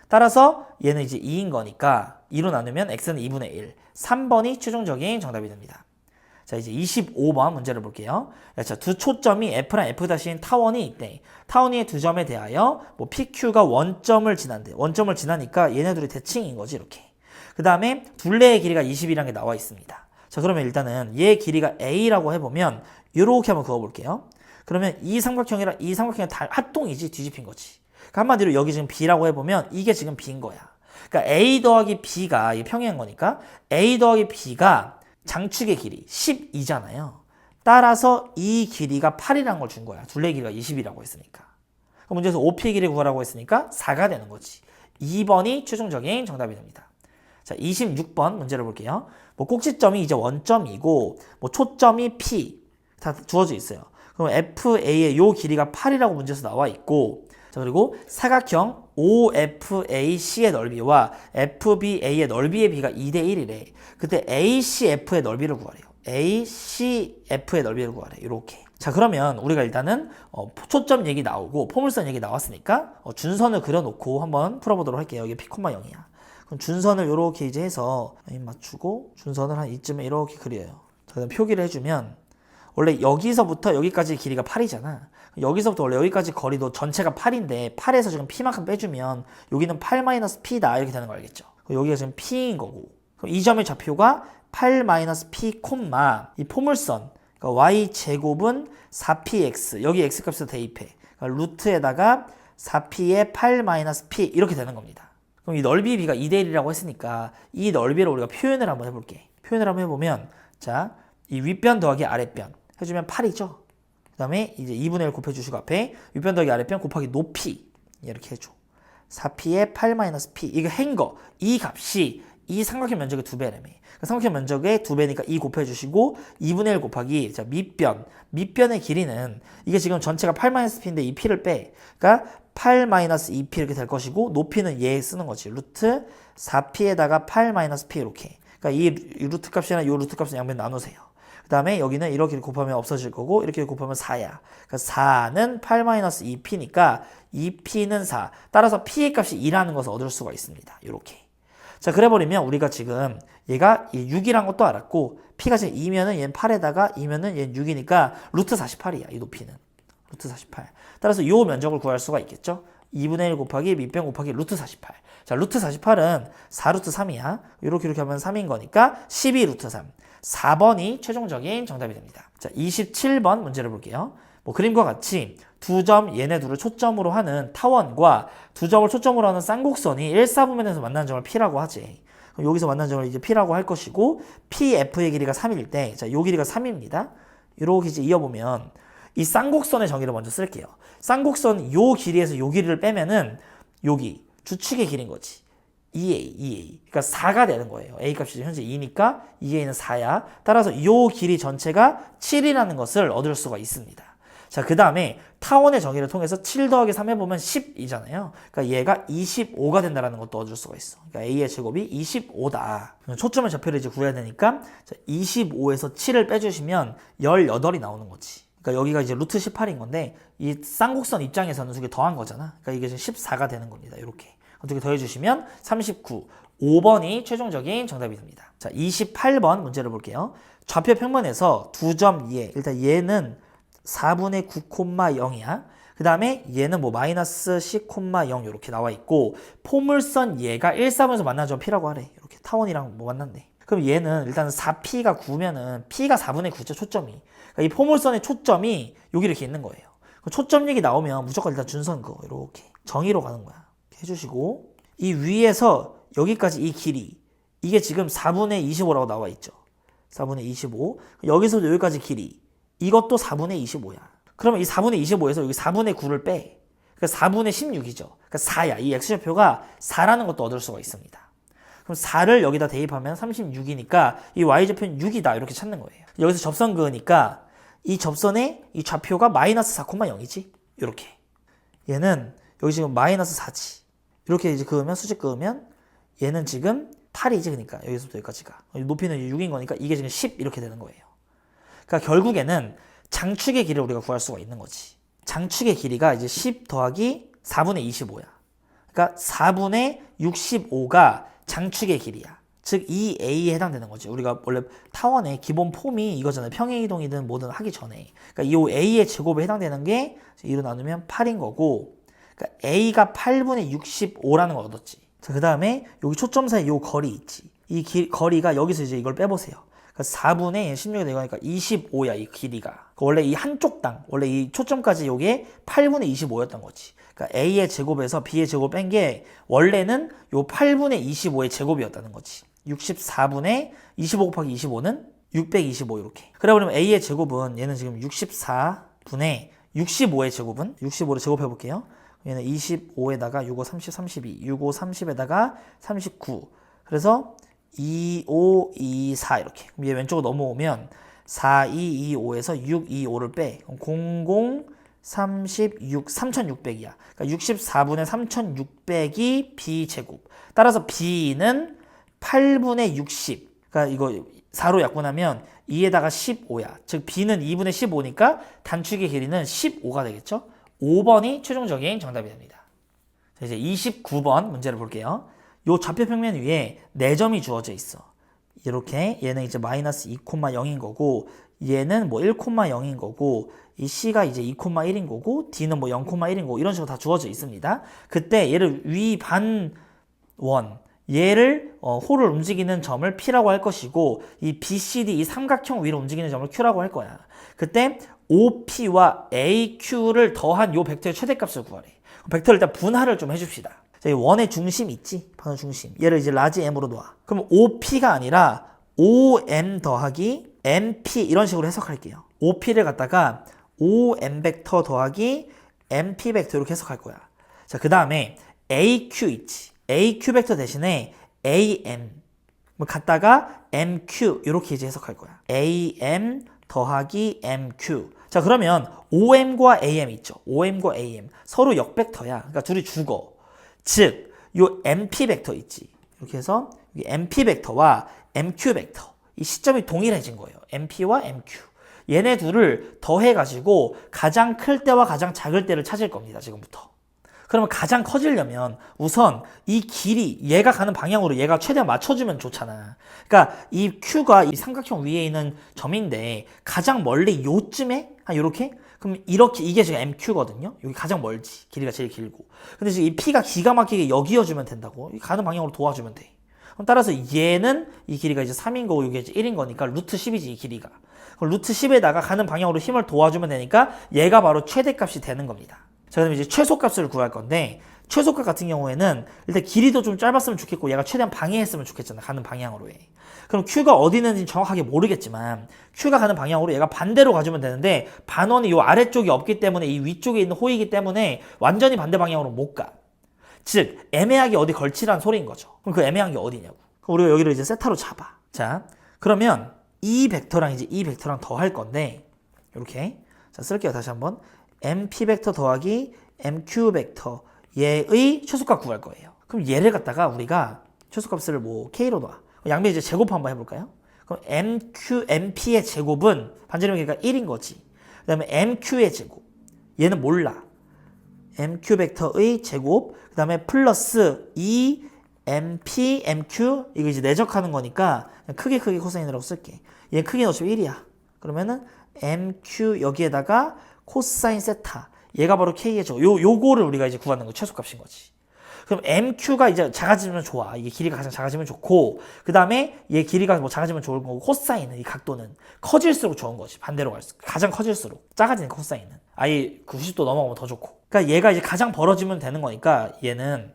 따라서 얘는 이제 2인 거니까 2로 나누면 x는 2분의 1. 3번이 최종적인 정답이 됩니다. 자, 이제 25번 문제를 볼게요. 자, 두 초점이 F랑 F''인 타원이 있대. 타원 위의 두 점에 대하여 뭐 PQ가 원점을 지난대. 원점을 지나니까 얘네 둘이 대칭인 거지, 이렇게. 그 다음에 둘레의 길이가 20이라는 게 나와 있습니다. 자, 그러면 일단은 얘 길이가 A라고 해보면 이렇게 한번 그어볼게요. 그러면 이 삼각형이랑 이 삼각형이 다 합동이지, 뒤집힌 거지. 그러니까 한마디로 여기 지금 B라고 해보면 이게 지금 B인 거야. 그러니까 A 더하기 B가 이 평행한 거니까 A 더하기 B가 장축의 길이 12잖아요. 따라서 이 길이가 8이라는 걸 준 거야. 둘레 길이가 20이라고 했으니까. 그럼 문제에서 OP 길이 구하라고 했으니까 4가 되는 거지. 2번이 최종적인 정답이 됩니다. 자, 26번 문제를 볼게요. 뭐 꼭지점이 이제 원점이고 뭐 초점이 P 다 주어져 있어요. 그럼 FA의 요 길이가 8이라고 문제에서 나와 있고, 자, 그리고 사각형 OFAC의 넓이와 FBA의 넓이의 비가 2대 1이래. 그때 ACF의 넓이를 구하래요. ACF의 넓이를 구하래. 이렇게. 자, 그러면 우리가 일단은 초점 얘기 나오고 포물선 얘기 나왔으니까 준선을 그려놓고 한번 풀어보도록 할게요. 이게 P, 0이야. 그럼 준선을 이렇게 이제 해서 라인 맞추고 준선을 한 이쯤에 이렇게 그려요. 자, 그다음 표기를 해주면 원래 여기서부터 여기까지 길이가 8이잖아. 여기서부터 원래 여기까지 거리도 전체가 8인데 8에서 지금 P만큼 빼주면 여기는 8-P다 이렇게 되는 거 알겠죠? 여기가 지금 P인 거고, 그럼 이 점의 좌표가 8-P, 이 포물선 그러니까 Y제곱은 4PX 여기 X값에서 대입해. 그러니까 루트에다가 4P의 8-P 이렇게 되는 겁니다. 그럼 이 넓이 비가 2대 1이라고 했으니까 이 넓이를 우리가 표현을 한번 해볼게. 표현을 한번 해보면, 자, 이 윗변 더하기 아랫변 해주면 8이죠. 그 다음에 이제 2분의 1 곱해주시고 앞에 윗변 더하기 아랫변 곱하기 높이 이렇게 해줘. 4P의 8-P 이거 한 거. 이 값이 이 삼각형 면적의 2배라며. 그러니까 삼각형 면적의 2배니까 2 곱해주시고 2분의 1 곱하기 자 밑변의 길이는 이게 지금 전체가 8-P인데 이 P를 빼. 그러니까 8-2P 이렇게 될 것이고 높이는 얘 쓰는 거지. 루트 4P에다가 8-P 이렇게. 그러니까 이 루트 값이나 이 루트 값은 양변 나누세요. 그 다음에 여기는 이렇게 곱하면 없어질 거고 이렇게 곱하면 4야. 그러니까 4는 8-2P니까 2P는 4. 따라서 P의 값이 2라는 것을 얻을 수가 있습니다. 이렇게. 자, 그래버리면 우리가 지금 얘가 6이란 것도 알았고 P가 지금 2면은 얘는 8에다가 2면은 얘는 6이니까 루트 48이야. 이 높이는. 루트 48. 따라서 이 면적을 구할 수가 있겠죠. 2분의 1 곱하기 밑변 곱하기 루트 48. 자, 루트 48은 4루트 3이야. 이렇게 하면 3인 거니까 12루트 3. 4번이 최종적인 정답이 됩니다. 자, 27번 문제를 볼게요. 뭐 그림과 같이 두 점 얘네 둘을 초점으로 하는 타원과 두 점을 초점으로 하는 쌍곡선이 1사분면에서 만나는 점을 P라고 하지. 그럼 여기서 만나는 점을 이제 P라고 할 것이고 PF의 길이가 3일 때, 자, 요 길이가 3입니다. 이렇게 이제 이어보면 이 쌍곡선의 정의를 먼저 쓸게요. 쌍곡선 요 길이에서 요 길이를 빼면은 여기 주축의 길인 거지. 2A. 그러니까 4가 되는 거예요. A 값이 현재 2니까 2A는 4야. 따라서 이 길이 전체가 7이라는 것을 얻을 수가 있습니다. 자, 그 다음에 타원의 정의를 통해서 7 더하기 3 해보면 10이잖아요. 그러니까 얘가 25가 된다는 것도 얻을 수가 있어. 그러니까 A의 제곱이 25다. 초점의 좌표를 이제 구해야 되니까 25에서 7을 빼주시면 18이 나오는 거지. 그러니까 여기가 이제 루트 18인 건데 이 쌍곡선 입장에서는 저게 더한 거잖아. 그러니까 이게 지금 14가 되는 겁니다. 이렇게. 어떻게 더해주시면 39. 5번이 최종적인 정답이 됩니다. 자, 28번 문제를 볼게요. 좌표 평면에서 두 점 얘. 일단 얘는 4분의 9,0이야. 그 다음에 얘는 뭐 마이너스 10,0 이렇게 나와 있고 포물선 얘가 1사분에서 만나는 점 P라고 하래. 이렇게 타원이랑 뭐 만난대. 그럼 얘는 일단 4P가 9면은 P가 4분의 9죠, 초점이. 그러니까 이 포물선의 초점이 여기 이렇게 있는 거예요. 초점 얘기 나오면 무조건 일단 준선 그거 이렇게 정의로 가는 거야. 이렇게 해주시고 이 위에서 여기까지 이 길이 이게 지금 4분의 25라고 나와 있죠. 4분의 25. 여기서 여기까지 길이 이것도 4분의 25야. 그러면 이 4분의 25에서 여기 4분의 9를 빼. 그러니까 4분의 16이죠. 그러니까 4야. 이 X좌표가 4라는 것도 얻을 수가 있습니다. 그럼 4를 여기다 대입하면 36이니까 이 Y좌표는 6이다. 이렇게 찾는 거예요. 여기서 접선 그으니까 이 접선의 이 좌표가 마이너스 4,0이지. 이렇게. 얘는 여기 지금 마이너스 4지. 이렇게 이제 그으면 수직 그으면 얘는 지금 8이지. 그러니까 여기서부터 여기까지가. 높이는 6인 거니까 이게 지금 10 이렇게 되는 거예요. 그러니까 결국에는 장축의 길이를 우리가 구할 수가 있는 거지. 장축의 길이가 이제 10 더하기 4분의 25야. 그러니까 4분의 65가 장축의 길이야. 즉 이 A에 해당되는 거지. 우리가 원래 타원의 기본 폼이 이거잖아요. 평행이동이든 뭐든 하기 전에. 그러니까 이 A의 제곱에 해당되는 게 2로 나누면 8인 거고, 그러니까 A가 8분의 65라는 걸 얻었지. 자, 그 다음에 여기 초점사에 이 거리 있지. 이 거리가 여기서 이제 이걸 빼보세요. 그러니까 4분의 16이 되니까 25야, 이 길이가. 원래 이 한쪽당, 원래 이 초점까지 요게 8분의 25였던 거지. 그러니까 A의 제곱에서 B의 제곱 뺀 게 원래는 요 8분의 25의 제곱이었다는 거지. 64분의 25 곱하기 25는 625 이렇게. 그래 버리면 A의 제곱은 얘는 지금 64분의 65의 제곱은 65를 제곱해 볼게요. 얘는 25에다가 65, 30, 32, 65, 30에다가 39. 그래서 25, 24 이렇게. 그럼 얘 왼쪽으로 넘어오면 4, 2, 2, 5에서 6, 2, 5를 빼. 그럼 00, 36, 3600이야. 그러니까 64분의 3600이 B제곱. 따라서 B는 8분의 60. 그러니까 이거 4로 약분하면 2에다가 15야. 즉 B는 2분의 15니까 단축의 길이는 15가 되겠죠? 5번이 최종적인 정답이 됩니다. 자, 이제 29번 문제를 볼게요. 요 좌표평면 위에 4점이 주어져 있어. 이렇게 얘는 이제 마이너스 2,0인 거고, 얘는 뭐 1,0인 거고, 이 C가 이제 2,1인 거고, D는 뭐 0,1인 거고, 이런 식으로 다 주어져 있습니다. 그때 얘를 위 반원, 얘를 호를 움직이는 점을 P라고 할 것이고, 이 BCD 이 삼각형 위로 움직이는 점을 Q라고 할 거야. 그때 OP와 AQ를 더한 요 벡터의 최대값을 구하래. 벡터를 일단 분할을 좀 해줍시다. 자, 이 원의 중심 있지? 반의 중심. 얘를 이제 라지 M으로 놔. 그럼 OP가 아니라 OM 더하기 MP 이런 식으로 해석할게요. OP를 갖다가 OM 벡터 더하기 MP 벡터 이렇게 해석할 거야. 자, 그 다음에 AQ 있지? AQ 벡터 대신에 AM 갖다가 MQ 이렇게 이제 해석할 거야. AM 더하기 MQ. 자, 그러면 OM과 AM 있죠? OM과 AM 서로 역벡터야. 그러니까 둘이 죽어. 즉, 요 MP 벡터 있지? 이렇게 해서 MP 벡터와 MQ 벡터 이 시점이 동일해진 거예요. MP와 MQ. 얘네 둘을 더해가지고 가장 클 때와 가장 작을 때를 찾을 겁니다. 지금부터. 그러면 가장 커지려면 우선 이 길이 얘가 가는 방향으로 얘가 최대한 맞춰주면 좋잖아. 그러니까 이 Q가 이 삼각형 위에 있는 점인데 가장 멀리 요쯤에 한 요렇게? 그럼 이렇게 이게 지금 MQ거든요. 여기 가장 멀지. 길이가 제일 길고. 근데 지금 이 P가 기가 막히게 여기어주면 된다고. 가는 방향으로 도와주면 돼. 그럼 따라서 얘는 이 길이가 이제 3인 거고 이게 이제 1인 거니까 루트 10이지 이 길이가. 그럼 루트 10에다가 가는 방향으로 힘을 도와주면 되니까 얘가 바로 최대값이 되는 겁니다. 자, 그럼 이제 최소값을 구할 건데 최소값 같은 경우에는 일단 길이도 좀 짧았으면 좋겠고 얘가 최대한 방해했으면 좋겠잖아. 가는 방향으로 해. 그럼 Q가 어디 있는지 정확하게 모르겠지만 Q가 가는 방향으로 얘가 반대로 가주면 되는데 반원이 요 아래쪽이 없기 때문에 이 위쪽에 있는 호이기 때문에 완전히 반대 방향으로 못 가. 즉 애매하게 어디 걸치라는 소리인 거죠. 그럼 그 애매한 게 어디냐고. 그럼 우리가 여기를 이제 세타로 잡아. 자, 그러면 이 벡터랑 이제 이 벡터랑 더 할 건데 이렇게 자 쓸게요. 다시 한번 MP 벡터 더하기 MQ 벡터 얘의 최소값 구할 거예요. 그럼 얘를 갖다가 우리가 최소값을 뭐 K로 놔. 양변 이제 제곱 한번 해볼까요? 그럼 MP의 제곱은 반지름이니까 1인 거지. 그 다음에 MQ의 제곱. 얘는 몰라. MQ 벡터의 제곱. 그 다음에 플러스 2MP, MQ. 이거 이제 내적하는 거니까 크게 코사인이라고 쓸게. 얘 크게 넣으시면 1이야. 그러면은 MQ 여기에다가 코사인 세타. 얘가 바로 K의 제곱. 요거를 우리가 이제 구하는 거 최소값인 거지. 그럼 MQ가 이제 작아지면 좋아. 이게 길이가 가장 작아지면 좋고, 그 다음에 얘 길이가 뭐 작아지면 좋은 거고, 코사인은 이 각도는 커질수록 좋은 거지. 반대로 갈수록. 가장 커질수록. 작아지는 코사인은. 아예 90도 넘어가면 더 좋고. 그러니까 얘가 이제 가장 벌어지면 되는 거니까 얘는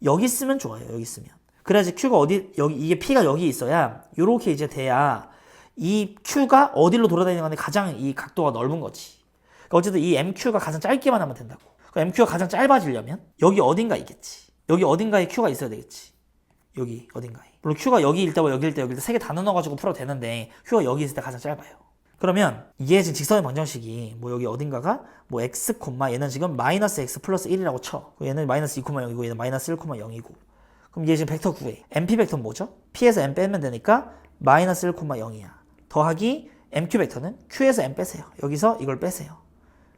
여기 쓰면 좋아요. 여기 쓰면. 그래야지 Q가 어디, 여기, 이게 P가 여기 있어야 요렇게 이제 돼야 이 Q가 어디로 돌아다니는 건데 가장 이 각도가 넓은 거지. 그러니까 어쨌든 이 MQ가 가장 짧게만 하면 된다고. 그러니까 MQ가 가장 짧아지려면 여기 어딘가 있겠지. 여기 어딘가에 Q가 있어야 되겠지. 여기 어딘가에. 물론 Q가 여기일 때와 여기일 때 여기일 때 세 개 다 넣어가지고 풀어도 되는데 Q가 여기 있을 때 가장 짧아요. 그러면 이게 지금 직선의 방정식이 뭐 여기 어딘가가 뭐 x, 얘는 지금 마이너스 x 플러스 1이라고 쳐. 얘는 마이너스 2,0이고 얘는 마이너스 1,0이고. 그럼 얘 지금 벡터 구해. MP 벡터는 뭐죠? P에서 M 빼면 되니까 마이너스 1,0이야. 더하기 MQ 벡터는 Q에서 M 빼세요. 여기서 이걸 빼세요.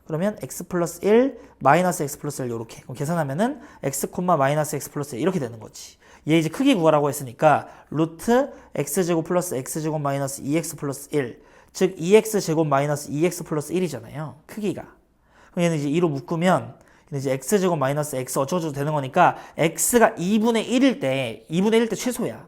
그러면 x 플러스 1, 마이너스 x 플러스 1 이렇게. 그럼 계산하면은 x, 마이너스 x 플러스 1 이렇게 되는 거지. 얘 이제 크기 구하라고 했으니까 루트 x제곱 플러스 x제곱 마이너스 2x 플러스 1, 즉 2x제곱 마이너스 2x 플러스 1이잖아요. 크기가. 그럼 얘는 이제 2로 묶으면 얘는 이제 x제곱 마이너스 x 어쩌고저쩌고 되는 거니까 x가 2분의 1일 때 2분의 1일 때 최소야.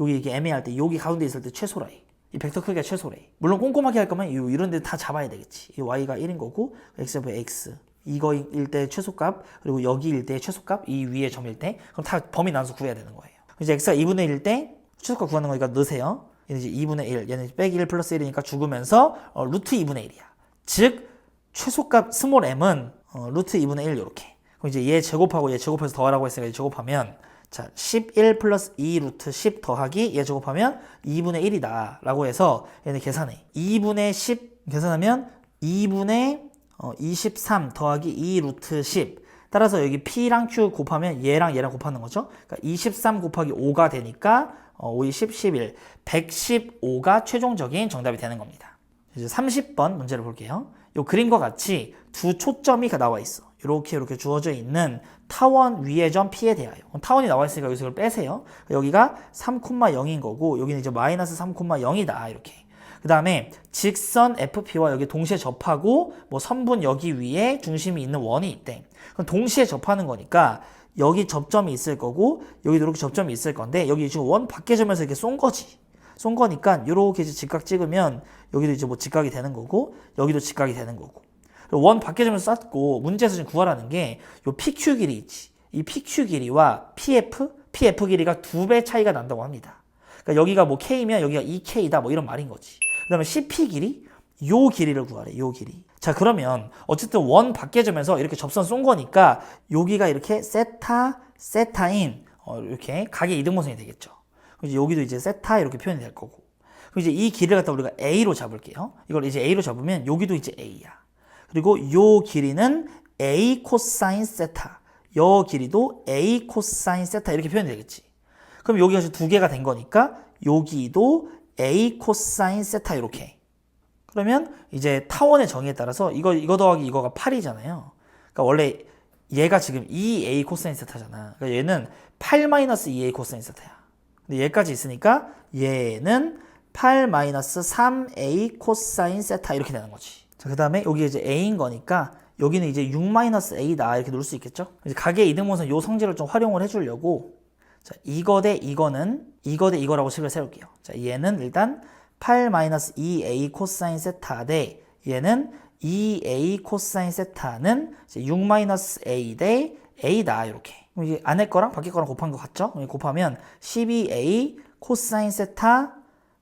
여기 이게 애매할 때 여기 가운데 있을 때 최소라. 이 벡터 크기가 최소래. 물론 꼼꼼하게 할 거면 이런 데 다 잡아야 되겠지. 이 y가 1인 거고 x제곱 x 이거일 때 최소값, 그리고 여기일 때 최소값, 이 위에 점일 때, 그럼 다 범위 나눠서 구해야 되는 거예요. 이제 x가 2분의 1일 때 최소값 구하는 거니까 넣으세요. 얘는 이제 2분의 1, 얘는 빼기 1 플러스 1이니까 죽으면서 루트 2분의 1이야. 즉 최소값 스몰 m은 루트 2분의 1 이렇게. 그럼 이제 얘 제곱하고 얘 제곱해서 더하라고 했으니까 제곱하면 자 11 플러스 2 루트 10 더하기 얘 제곱하면 2분의 1이다 라고 해서 얘는 계산해. 2분의 10 계산하면 2분의 23 더하기 2 루트 10. 따라서 여기 P랑 Q 곱하면 얘랑 얘랑 곱하는 거죠. 그러니까 23 곱하기 5가 되니까 5, 20, 11. 115가 최종적인 정답이 되는 겁니다. 이제 30번 문제를 볼게요. 이 그림과 같이 두 초점이 나와 있어. 이렇게 주어져 있는 타원 위의 점 P에 대하여. 타원이 나와 있으니까 여기서 이걸 빼세요. 여기가 3,0인 거고 여기는 이제 마이너스 3,0이다 이렇게. 그 다음에 직선 FP와 여기 동시에 접하고 뭐 선분 여기 위에 중심이 있는 원이 있대. 그럼 동시에 접하는 거니까 여기 접점이 있을 거고 여기도 이렇게 접점이 있을 건데 여기 지금 원 밖에 점에서 이렇게 쏜 거지. 쏜 거니까 이렇게 이제 직각 찍으면 여기도 이제 뭐 직각이 되는 거고 여기도 직각이 되는 거고. 원 밖에 점에서 쐈고 문제에서 지금 구하라는 게 요 PQ 길이 있지. 이 PQ 길이와 PF 길이가 2배 차이가 난다고 합니다. 그러니까 여기가 뭐 K면 여기가 2K다 뭐 이런 말인 거지. 그 다음에 CP 길이 요 길이를 구하래. 요 길이. 자 그러면 어쨌든 원 밖에 점에서 이렇게 접선 쏜 거니까 여기가 이렇게 세타인 이렇게 각의 이등분선이 되겠죠. 이제 여기도 이제 세타 이렇게 표현이 될 거고. 그럼 이제 이 길이를 갖다 우리가 A로 잡을게요. 이걸 이제 A로 잡으면 여기도 이제 A야. 그리고 요 길이는 A 코사인 세타. 요 길이도 A 코사인 세타 이렇게 표현이 되겠지. 그럼 여기가 지금 두 개가 된 거니까 여기도 A 코사인 세타 이렇게. 그러면 이제 타원의 정의에 따라서 이거 더하기 이거가 8이잖아요. 그러니까 원래 얘가 지금 2A 코사인 세타잖아. 그러니까 얘는 8 마이너스 2A 코사인 세타야. 근데 얘까지 있으니까 얘는 8 마이너스 3A 코사인 세타 이렇게 되는 거지. 자, 그 다음에 여기 이제 A인 거니까 여기는 이제 6 마이너스 A다 이렇게 놓을 수 있겠죠? 이제 각의 이등분선 요 성질을 좀 활용을 해주려고 자, 이거 대 이거는 이거 대 이거라고 식을 세울게요. 자, 얘는 일단 8 마이너스 2A 코사인 세타 대 얘는 2A 코사인 세타는 6 마이너스 A 대 A다 이렇게. 이게 안에 거랑 밖에 거랑 곱한 거 같죠? 곱하면 12A 코사인 세타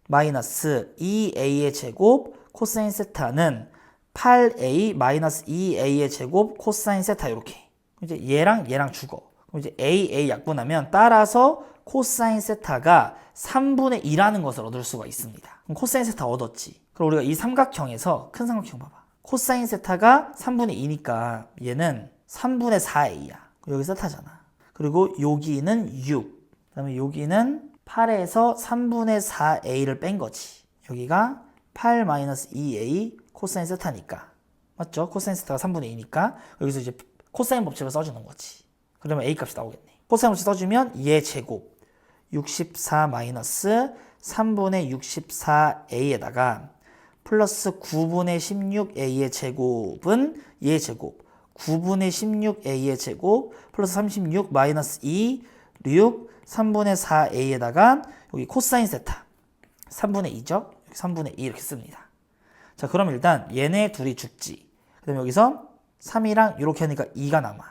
마이너스 2A의 제곱 코사인 세타는 8A 마이너스 2A의 제곱 코사인 세타 이렇게. 이제 얘랑 죽어. 그럼 이제 A 약분하면 따라서 코사인 세타가 3분의 2라는 것을 얻을 수가 있습니다. 그럼 코사인 세타 얻었지. 그럼 우리가 이 삼각형에서 큰 삼각형 봐봐. 코사인 세타가 3분의 2니까 얘는 3분의 4A야. 여기 세타잖아. 그리고 여기는 6. 그 다음에 여기는 8에서 3분의 4A를 뺀 거지. 여기가 8 마이너스 2A 코사인 세타니까. 맞죠? 코사인 세타가 3분의 2니까 여기서 이제 코사인 법칙을 써주는 거지. 그러면 A 값이 나오겠네. 코사인 법칙 써주면 얘 제곱 64 마이너스 3분의 64A에다가 플러스 9분의 16A의 제곱은 얘 제곱 9분의 16A의 제곱 플러스 36 마이너스 2 6 3분의 4A에다가 여기 코사인 세타 3분의 2죠? 3분의 2 이렇게 씁니다. 자 그럼 일단 얘네 둘이 죽지. 그 다음에 여기서 3이랑 이렇게 하니까 2가 남아.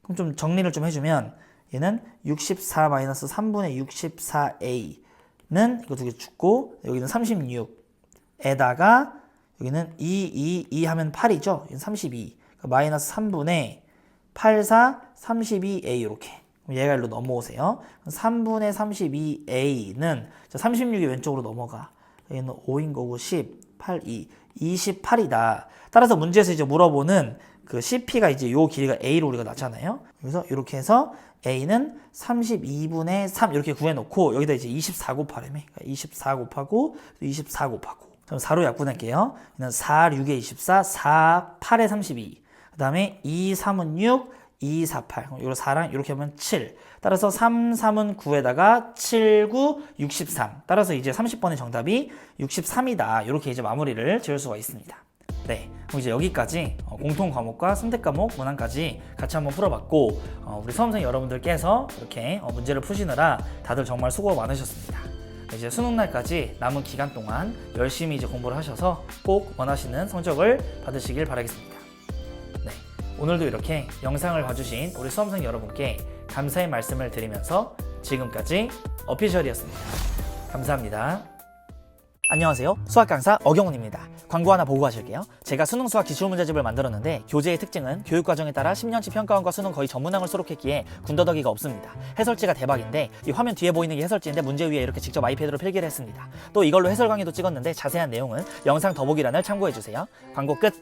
그럼 좀 정리를 좀 해주면 얘는 64 마이너스 3분의 64A는 이거 두 개 죽고 여기는 36에다가 여기는 2 하면 8이죠? 여기는 32. 그러니까 마이너스 3분의 84 32A 이렇게. 얘가 일로 넘어오세요. 3분의 32A는 36이 왼쪽으로 넘어가. 여기는 5인 거고 10, 8, 2, 28이다. 따라서 문제에서 이제 물어보는 그 CP가 이제 요 길이가 A로 우리가 났잖아요. 그래서 이렇게 해서 A는 32분의 3 이렇게 구해놓고 여기다 이제 24 곱하라며. 그러니까 24 곱하고 24 곱하고. 그럼 4로 약분할게요. 얘는 4, 6에 24, 4, 8에 32. 그 다음에 2, 3은 6, 2, 4, 8. 요 4랑 이렇게 하면 7. 따라서 3, 3은 9에다가 7, 9, 63. 따라서 이제 30번의 정답이 63이다. 이렇게 이제 마무리를 지을 수가 있습니다. 네, 그럼 이제 여기까지 공통 과목과 선택 과목 문항까지 같이 한번 풀어봤고, 우리 수험생 여러분들께서 이렇게 문제를 푸시느라 다들 정말 수고 많으셨습니다. 이제 수능날까지 남은 기간 동안 열심히 이제 공부를 하셔서 꼭 원하시는 성적을 받으시길 바라겠습니다. 네, 오늘도 이렇게 영상을 봐주신 우리 수험생 여러분께 감사의 말씀을 드리면서 지금까지 어피셜이었습니다. 감사합니다. 안녕하세요. 수학 강사 어경훈입니다. 광고 하나 보고 가실게요. 제가 수능 수학 기출문제집을 만들었는데 교재의 특징은 교육과정에 따라 10년치 평가원과 수능 거의 전문항을 수록했기에 군더더기가 없습니다. 해설지가 대박인데 이 화면 뒤에 보이는 게 해설지인데 문제 위에 이렇게 직접 아이패드로 필기를 했습니다. 또 이걸로 해설 강의도 찍었는데 자세한 내용은 영상 더보기란을 참고해주세요. 광고 끝!